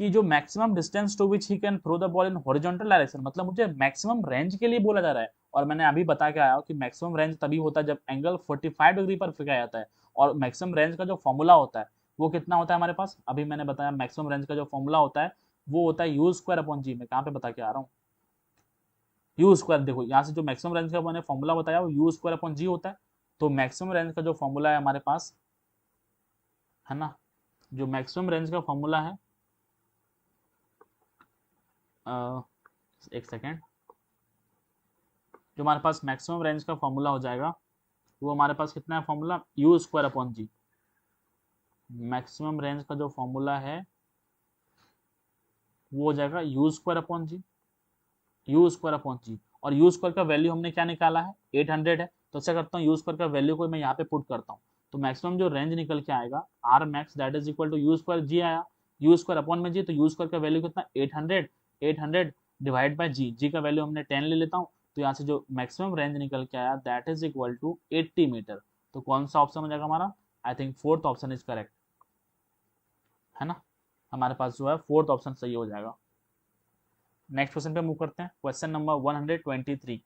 कि जो maximum distance to which he can throw the ball in horizontal direction, मतलब मुझे मैक्सिमम रेंज के लिए बोला जा रहा है। और मैंने अभी बता के आया हूं कि मैक्सिमम रेंज तभी होता है जब एंगल 45 डिग्री पर फेंका जाता है। और मैक्सिमम रेंज का जो फॉर्मूला होता है वो कितना होता है हमारे पास, अभी मैंने बताया मैक्सिमम रेंज का जो फॉर्मूला होता है वो होता है u स्क्वायर अपॉन जी। मैं कहाँ पे बता के आ रहा हूँ, u स्क्वायर, देखो यहाँ से जो मैक्सिमम रेंज का मैंने फॉर्मूला बताया वो u स्क्वायर अपॉन जी होता है। तो मैक्सिमम रेंज का जो फॉर्मूला है हमारे पास, है ना, जो मैक्सिमम रेंज का फॉर्मूला है, एक सेकेंड, जो हमारे पास मैक्सिमम रेंज का फॉर्मूला हो जाएगा वो हमारे पास कितना है फॉर्मूला, u स्क्वायर अपॉन जी। मैक्सिमम रेंज का जो फॉर्मूला है वो हो जाएगा u स्क्वायर अपॉन जी, u स्क्वायर अपॉन जी। और u स्क्वायर का वैल्यू हमने क्या निकाला है, 800 है। तो ऐसा करता हूँ u स्क्वायर का वैल्यू को मैं यहाँ पे पुट करता हूँ, तो मैक्सिमम जो रेंज निकल के आएगा r max that is equal to u square g आया, u स्क्वायर अपॉन में जी, तो u स्क्वायर का वैल्यू कितना 800, 800 डिवाइड बाय जी, जी का वैल्यू हमने 10 ले लेता हूँ, तो यहाँ से जो मैक्सिमम रेंज निकल के आया that is equal to 80 metre. तो कौन सा ऑप्शन हो जाएगा हमारा, I think fourth option is correct, है ना, हमारे पास जो है फोर्थ ऑप्शन सही हो जाएगा। नेक्स्ट क्वेश्चन पे मूव करते हैं, क्वेश्चन नंबर 123।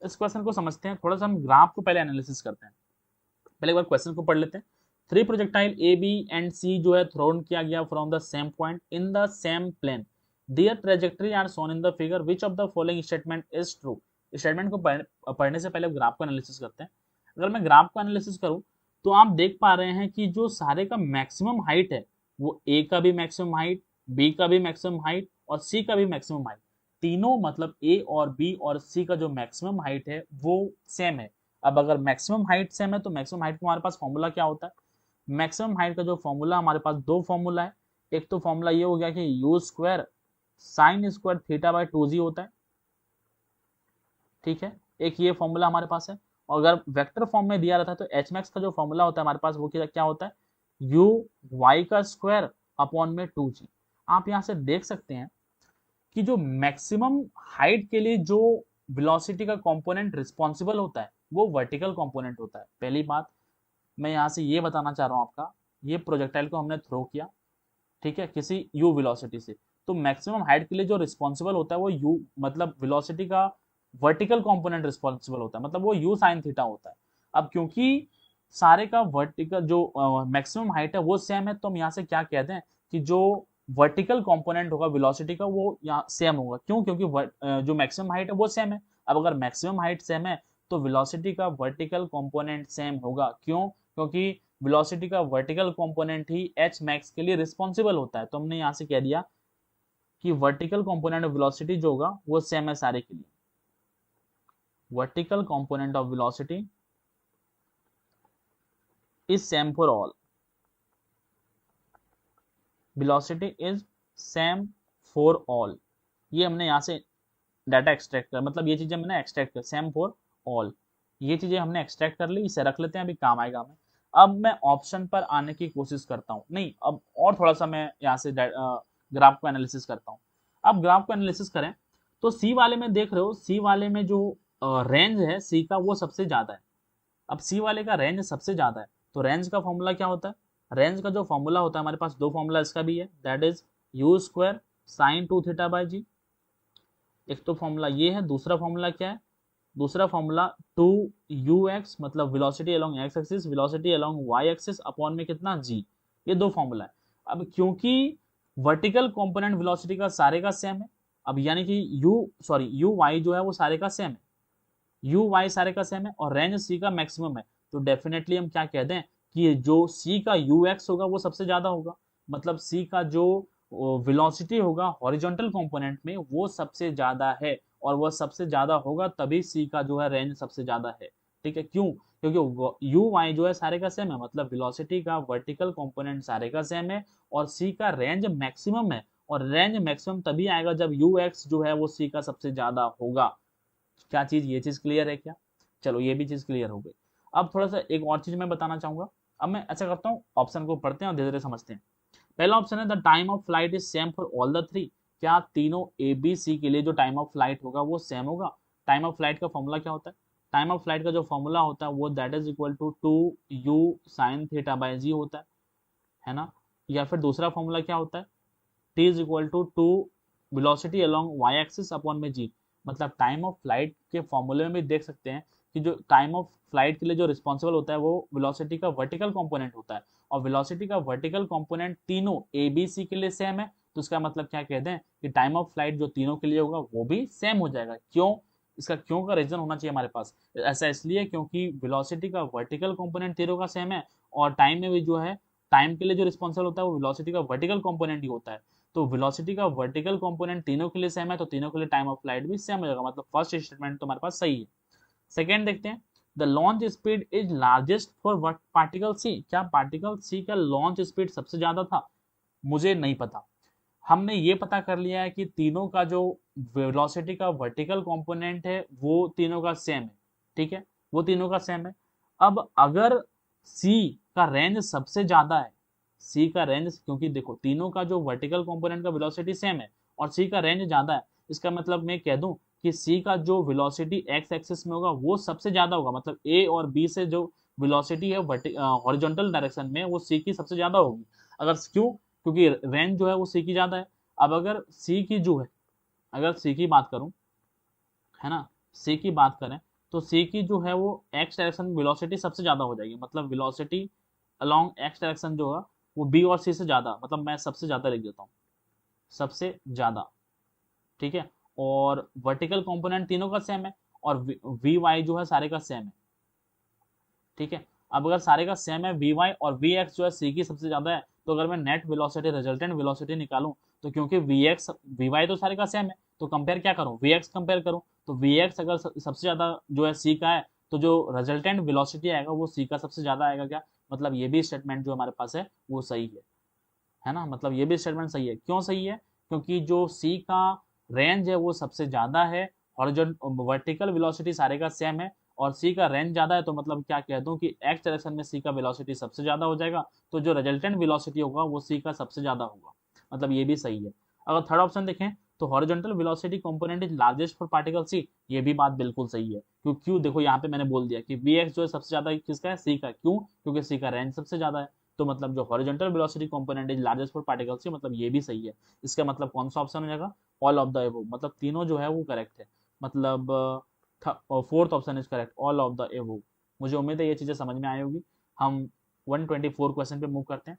इस क्वेश्चन को समझते हैं, थोड़ा सा हम ग्राफ को पहले एनालिसिस करते हैं। पहले एक बार क्वेश्चन को पढ़ लेते हैं। 3 projectile A B and C जो है थ्रोन किया गया from the same point in the same plane, their trajectory are shown in the figure, which of the following statement is true. Statement को पढ़ने से पहले ग्राफ को एनालिसिस करते हैं। अगर मैं ग्राफ को एनालिसिस करूं तो आप देख पा रहे हैं कि जो सारे का मैक्सिमम हाइट है वो ए का भी मैक्सिमम हाइट, बी का भी मैक्सिमम हाइट और सी का भी मैक्सिमम हाइट, तीनों मतलब ए और बी और सी का जो मैक्सिमम हाइट है वो सेम है। अब अगर मैक्सिमम हाइट सेम है तो मैक्सिमम हाइट का हमारे पास फॉर्मूला क्या होता है, मैक्सिमम हाइट का जो फॉर्मूला हमारे पास दो फॉर्मूला है। एक तो फॉर्मूला ये हो गया कि you square sine square theta by 2g होता है, ठीक है, एक ये फॉर्मूला हमारे पास है। और अगर वेक्टर फॉर्म में दिया रहता है तो एच मैक्स का जो फॉर्मूला होता है हमारे पास वो क्या होता है, यू वाई का स्क्वायर अपॉन में 2g। आप यहाँ से देख सकते हैं कि जो मैक्सिमम हाइट के लिए जो वेलोसिटी का कंपोनेंट रिस्पॉन्सिबल होता है वो वर्टिकल कंपोनेंट होता है। पहली बात मैं यहाँ से ये बताना चाह रहा हूँ आपका, ये प्रोजेक्टाइल को हमने थ्रो किया, ठीक है, किसी u वेलोसिटी से, तो मैक्सिमम हाइट के लिए जो रिस्पॉन्सिबल होता है वो u मतलब वेलोसिटी का वर्टिकल कंपोनेंट रिस्पॉन्सिबल होता है, मतलब वो u साइन थीटा होता है। अब क्योंकि सारे का वर्टिकल जो मैक्सिमम हाइट है वो सेम है, तो हम यहाँ से क्या कहते हैं कि जो वर्टिकल कंपोनेंट होगा वेलोसिटी का वो यहाँ सेम होगा। क्यों, क्योंकि जो मैक्सिमम हाइट है वो सेम है। अब अगर मैक्सिमम हाइट सेम है तो वेलोसिटी का वर्टिकल कंपोनेंट सेम होगा। क्यों, क्योंकि वेलोसिटी का वर्टिकल कंपोनेंट ही एच मैक्स के लिए रिस्पॉन्सिबल होता है। तो हमने यहाँ से कह दिया कि वर्टिकल कंपोनेंट ऑफ वेलोसिटी जो होगा वो सेम है सारे के लिए। Vertical component of velocity is same for all, velocity is same for all. ये हमने यहाँ से डाटा एक्सट्रैक्ट कर, मतलब ये चीजें मैंने एक्सट्रैक्ट कर, सेम फॉर ऑल, ये चीजें हमने एक्सट्रैक्ट कर ली, इसे रख लेते हैं, अभी काम आएगा हमें। अब मैं ऑप्शन पर आने की कोशिश करता हूँ, नहीं अब और थोड़ा सा मैं यहाँ से ग्राफ को एनालिसिस करता हूँ। अब ग्राफ को एनालिसिस करें तो सी वाले में देख रहे हो, सी वाले में जो रेंज है सी का वो सबसे ज्यादा है। अब सी वाले का रेंज सबसे ज्यादा है तो रेंज का फॉर्मूला क्या होता है, रेंज का जो फॉर्मूला होता है हमारे पास दो फॉर्मूला इसका भी है, that is u square sine 2 theta by g. एक तो फॉर्मूला ये है, दूसरा फॉर्मूला क्या है, दूसरा फॉर्मूला 2ux मतलब velocity along X axis, velocity along Y axis upon में कितना g, ये दो फॉर्मूला है। अब क्योंकि वर्टिकल कंपोनेंट वेलोसिटी का सारे का सेम है, अब यानी कि यू वाई जो है वो सारे का सेम है, यू वाई सारे का सेम है और रेंज सी का मैक्सिमम है, तो डेफिनेटली हम क्या कह दें कि जो सी का यू एक्स होगा वो सबसे ज्यादा होगा। मतलब सी का जो वेलोसिटी होगा हॉरिजॉन्टल कंपोनेंट में वो सबसे ज्यादा है, और वह सबसे ज्यादा होगा तभी सी का जो है रेंज सबसे ज्यादा है। ठीक है, क्यों? क्योंकि यू वाई जो है सारे का सेम है, मतलब वेलोसिटी का वर्टिकल कंपोनेंट सारे का सेम है, और सी का रेंज मैक्सिमम है, और रेंज मैक्सिमम तभी आएगा जब यू एक्स जो है वो सी का सबसे ज्यादा होगा। क्या चीज, ये चीज क्लियर है क्या? चलो ये भी चीज क्लियर हो गई। अब थोड़ा सा एक और चीज मैं बताना चाहूंगा। अब मैं ऐसा करता हूँ, ऑप्शन को पढ़ते हैं और धीरे धीरे समझते हैं। पहला ऑप्शन है the time of flight is same for all the three. क्या तीनों ए बी सी के लिए जो टाइम ऑफ फ्लाइट होगा वो सेम होगा? टाइम ऑफ फ्लाइट का फॉर्मूला क्या होता है? टाइम ऑफ फ्लाइट का जो फॉर्मूला होता है वो that is equal to 2u sin theta by g होता है ना? या फिर दूसरा फॉर्मूला क्या होता है? T is equal to two velocity along Y axis upon में जी। मतलब टाइम ऑफ फ्लाइट के फॉर्मूले में भी देख सकते हैं कि जो टाइम ऑफ फ्लाइट के लिए जो रिस्पॉन्सिबल होता है वो वेलोसिटी का वर्टिकल कंपोनेंट होता है, और वेलोसिटी का वर्टिकल कंपोनेंट तीनों ए बी सी के लिए सेम है। तो इसका मतलब क्या कहते हैं कि टाइम ऑफ फ्लाइट जो तीनों के लिए होगा वो भी सेम हो जाएगा। क्यों? इसका क्यों का रीजन होना चाहिए हमारे पास। ऐसा इसलिए क्योंकि वेलोसिटी का वर्टिकल कंपोनेंट तीनों का सेम है, और टाइम में भी जो है टाइम के लिए जो रिस्पॉन्सिबल होता है वो वेलोसिटी का वर्टिकल कंपोनेंट ही होता है। तो वेलोसिटी का वर्टिकल कंपोनेंट तीनों के लिए सेम है, तो तीनों के लिए टाइम ऑफ फ्लाइट भी सेम हो जाएगा। मतलब फर्स्ट स्टेटमेंट तो हमारे पास सही है। सेकेंड देखते हैं, the launch speed is largest for what particle C. क्या पार्टिकल सी का लॉन्च स्पीड सबसे ज्यादा था? मुझे नहीं पता। हमने ये पता कर लिया है कि तीनों का जो वेलोसिटी का वर्टिकल कंपोनेंट है वो तीनों का सेम है। ठीक है, वो तीनों का सेम है। अब अगर सी का रेंज सबसे ज्यादा है, सी का रेंज, क्योंकि देखो तीनों का जो वर्टिकल कंपोनेंट का वेलोसिटी सेम है और सी का रेंज ज्यादा है, इसका मतलब मैं कह दूं कि सी का जो वेलोसिटी एक्स एक्सिस में होगा वो सबसे ज्यादा होगा। मतलब ए और बी से जो वेलोसिटी है हॉरिजॉन्टल डायरेक्शन में वो सी की सबसे ज्यादा होगी। अगर क्यों? क्योंकि रेंज जो है वो सी की ज्यादा है। अब अगर सी की जो है, अगर सी की बात करूं, है ना, सी की बात करें तो सी की जो है वो एक्स डायरेक्शन में वेलोसिटी सबसे ज्यादा हो जाएगी। मतलब वेलोसिटी अलोंग एक्स डायरेक्शन जो है वो बी और सी से ज्यादा, मतलब मैं सबसे ज्यादा लिख देता हूँ, सबसे ज्यादा। ठीक है, और वर्टिकल कंपोनेंट तीनों का सेम है, और वी वाई जो है सारे का सेम है। ठीक है, अब अगर सारे का सेम है वी वाई और वी एक्स जो है सी की सबसे ज्यादा है, तो अगर मैं नेट वेलोसिटी रिजल्टेंट वेलोसिटी निकालूं, तो क्योंकि वी एक्स वी वाई तो सारे का सेम है, तो कंपेयर क्या करूं, वी एक्स कंपेयर करूं, तो वी एक्स अगर सबसे ज्यादा जो है सी का है, तो जो रिजल्टेंट वेलोसिटी आएगा वो सी का सबसे ज्यादा आएगा। क्या मतलब ये भी स्टेटमेंट जो हमारे पास है वो सही है ना? मतलब ये भी स्टेटमेंट सही है। क्यों सही है? क्योंकि जो सी का रेंज है वो सबसे ज्यादा है, हॉरिजॉन्टल वर्टिकल वेलोसिटी सारे का सेम है, और सी का रेंज ज्यादा है, तो मतलब क्या कह दूं कि एक्स डायरेक्शन में सी का वेलोसिटी सबसे ज्यादा हो जाएगा, तो जो रिजल्टेंट वेलोसिटी होगा वो सी का सबसे ज्यादा होगा। मतलब ये भी सही है। अगर थर्ड ऑप्शन देखें तो horizontal velocity component is largest for particle C, ये भी बात बिल्कुल सही है। क्यों देखो यहाँ पे मैंने बोल दिया कि वी एक्स जो है सबसे ज्यादा किसका है, सी का। क्यों? क्योंकि सी का रेंज सबसे ज्यादा है। तो मतलब जो horizontal velocity component is largest for particle C, मतलब ये भी सही है। इसका मतलब कौन सा ऑप्शन हो जाएगा, ऑल ऑफ द एबोव। मतलब तीनों जो है वो करेक्ट है। मतलब fourth option is correct, all of the above. मुझे उम्मीद है ये चीजें समझ में आई होगी। हम 124 क्वेश्चन पे मूव करते हैं।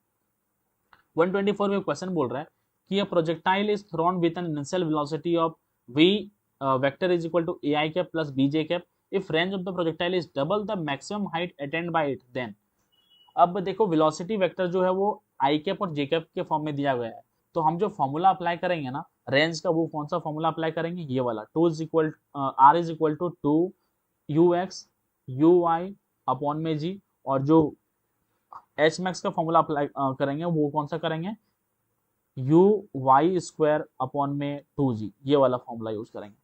124 में क्वेश्चन बोल रहा है कि a projectile is thrown with an initial velocity of v vector is equal to ai cap plus bj cap if range of the projectile is double the maximum height attained by it then. अब देखो वेलोसिटी वेक्टर जो है वो आई कैप और जे कैप के फॉर्म में दिया गया है, तो हम जो फॉर्मूला अप्लाई करेंगे ना रेंज का, वो कौन सा फॉर्मूला अप्लाई करेंगे, ये वाला, to is equal R is equal to two you x you Y upon में जी, और जो एच मैक्स का फॉर्मूला अप्लाई करेंगे वो कौन सा करेंगे, यू वाई स्क्वायर अपॉन में टू जी, ये वाला फॉर्मूला यूज करेंगे।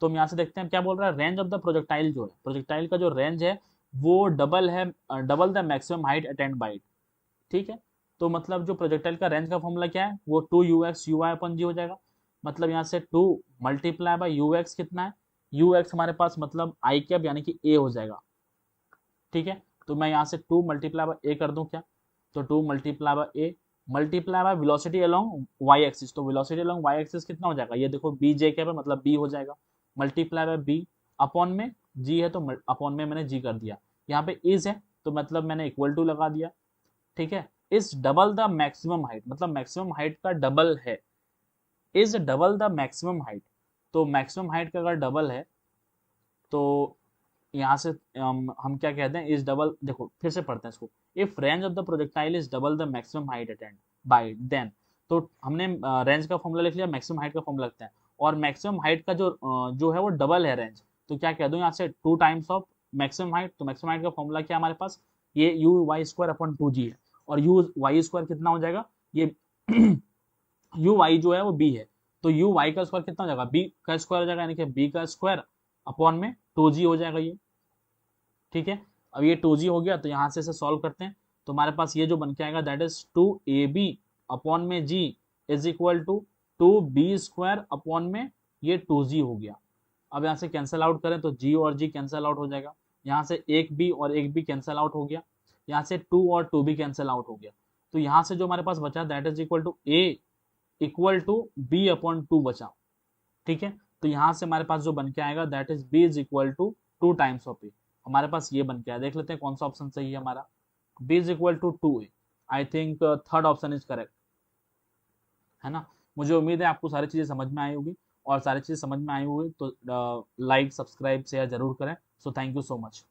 तो हम यहाँ से देखते हैं क्या बोल रहा है, रेंज ऑफ द प्रोजेक्टाइल जो है, प्रोजेक्टाइल का जो रेंज है वो डबल है, double the maximum height attained by it. ठीक है, तो मतलब जो प्रोजेक्टाइल का रेंज का फॉर्मूला क्या है, वो two you x you y upon g हो जाएगा। मतलब यहाँ से two multiply by u x कितना है, यू एक्स हमारे पास मतलब आई कैप यानी कि ए हो जाएगा। ठीक है, तो मैं यहाँ से टू मल्टीप्लाई बाय ए कर दूं क्या, तो two multiply by A multiply by velocity along Y axis, तो वेलोसिटी अलोंग वाई एक्सिस कितना हो जाएगा, ये देखो बी जे कैप है मतलब बी हो जाएगा, मल्टीप्लाई बाय बी अपॉन में जी है, तो अपॉन में मैंने जी कर दिया। यहाँ पे इज है तो मतलब मैंने इक्वल टू लगा दिया। ठीक है, is double the maximum height, मतलब मैक्सिमम हाइट का डबल है, is double the maximum height. तो मैक्सिमम हाइट का अगर डबल है तो यहाँ से हम क्या कहते हैं, इज डबल, देखो फिर से पढ़ते हैं इसको, if range of the projectile is double the maximum height attained by then, तो हमने रेंज का फॉर्मूला लिख लिया, मैक्सिमम हाइट का फॉर्मूला लगता है, और मैक्सिमम हाइट का जो है वो डबल है रेंज, तो क्या कह दूं यहाँ से 2 टाइम्स ऑफ मैक्सिमम हाइट, तो मैक्सिमम हाइट का फॉर्मूला क्या है हमारे पास, ये you Y square upon 2g है, और यू वाई स्क्वायर कितना हो जाएगा, ये यू वाई जो है वो बी है, तो यू वाई का स्क्वायर कितना हो जाएगा, बी का स्क्वायर हो जाएगा, यानी कि बी का स्क्वायर अपॉन में 2g हो जाएगा ये, ठीक है। अब ये 2g हो गया, तो यहाँ से इसे सॉल्व करते हैं, तो हमारे पास ये जो बन के आएगा दैट इज 2ab अपॉन में g is equal to 2b square upon में ये 2g हो गया। अब यहाँ से कैंसिल आउट करें तो g और g कैंसिल आउट हो जाएगा, यहाँ से एक b और एक b कैंसिल आउट हो गया, यहाँ से 2 और 2 भी कैंसिल आउट हो गया, तो यहाँ से जो हमारे पास बचा that is equal to a equal to b upon 2 बचा, ठीक है। तो यहाँ से हमारे पास जो बन के आएगा that is b is equal to 2 times of a, हमारे पास ये बन के आया, देख लेते हैं कौन सा ऑप्शन सही है हमारा, b is equal to 2a, I think third option is correct, है ना। मुझे उम्मीद है आपको सारी चीजें समझ में आई होगी, और सारी चीजें समझ में आई होगी तो लाइक सब्सक्राइब शेयर जरूर करें। So thank you so much.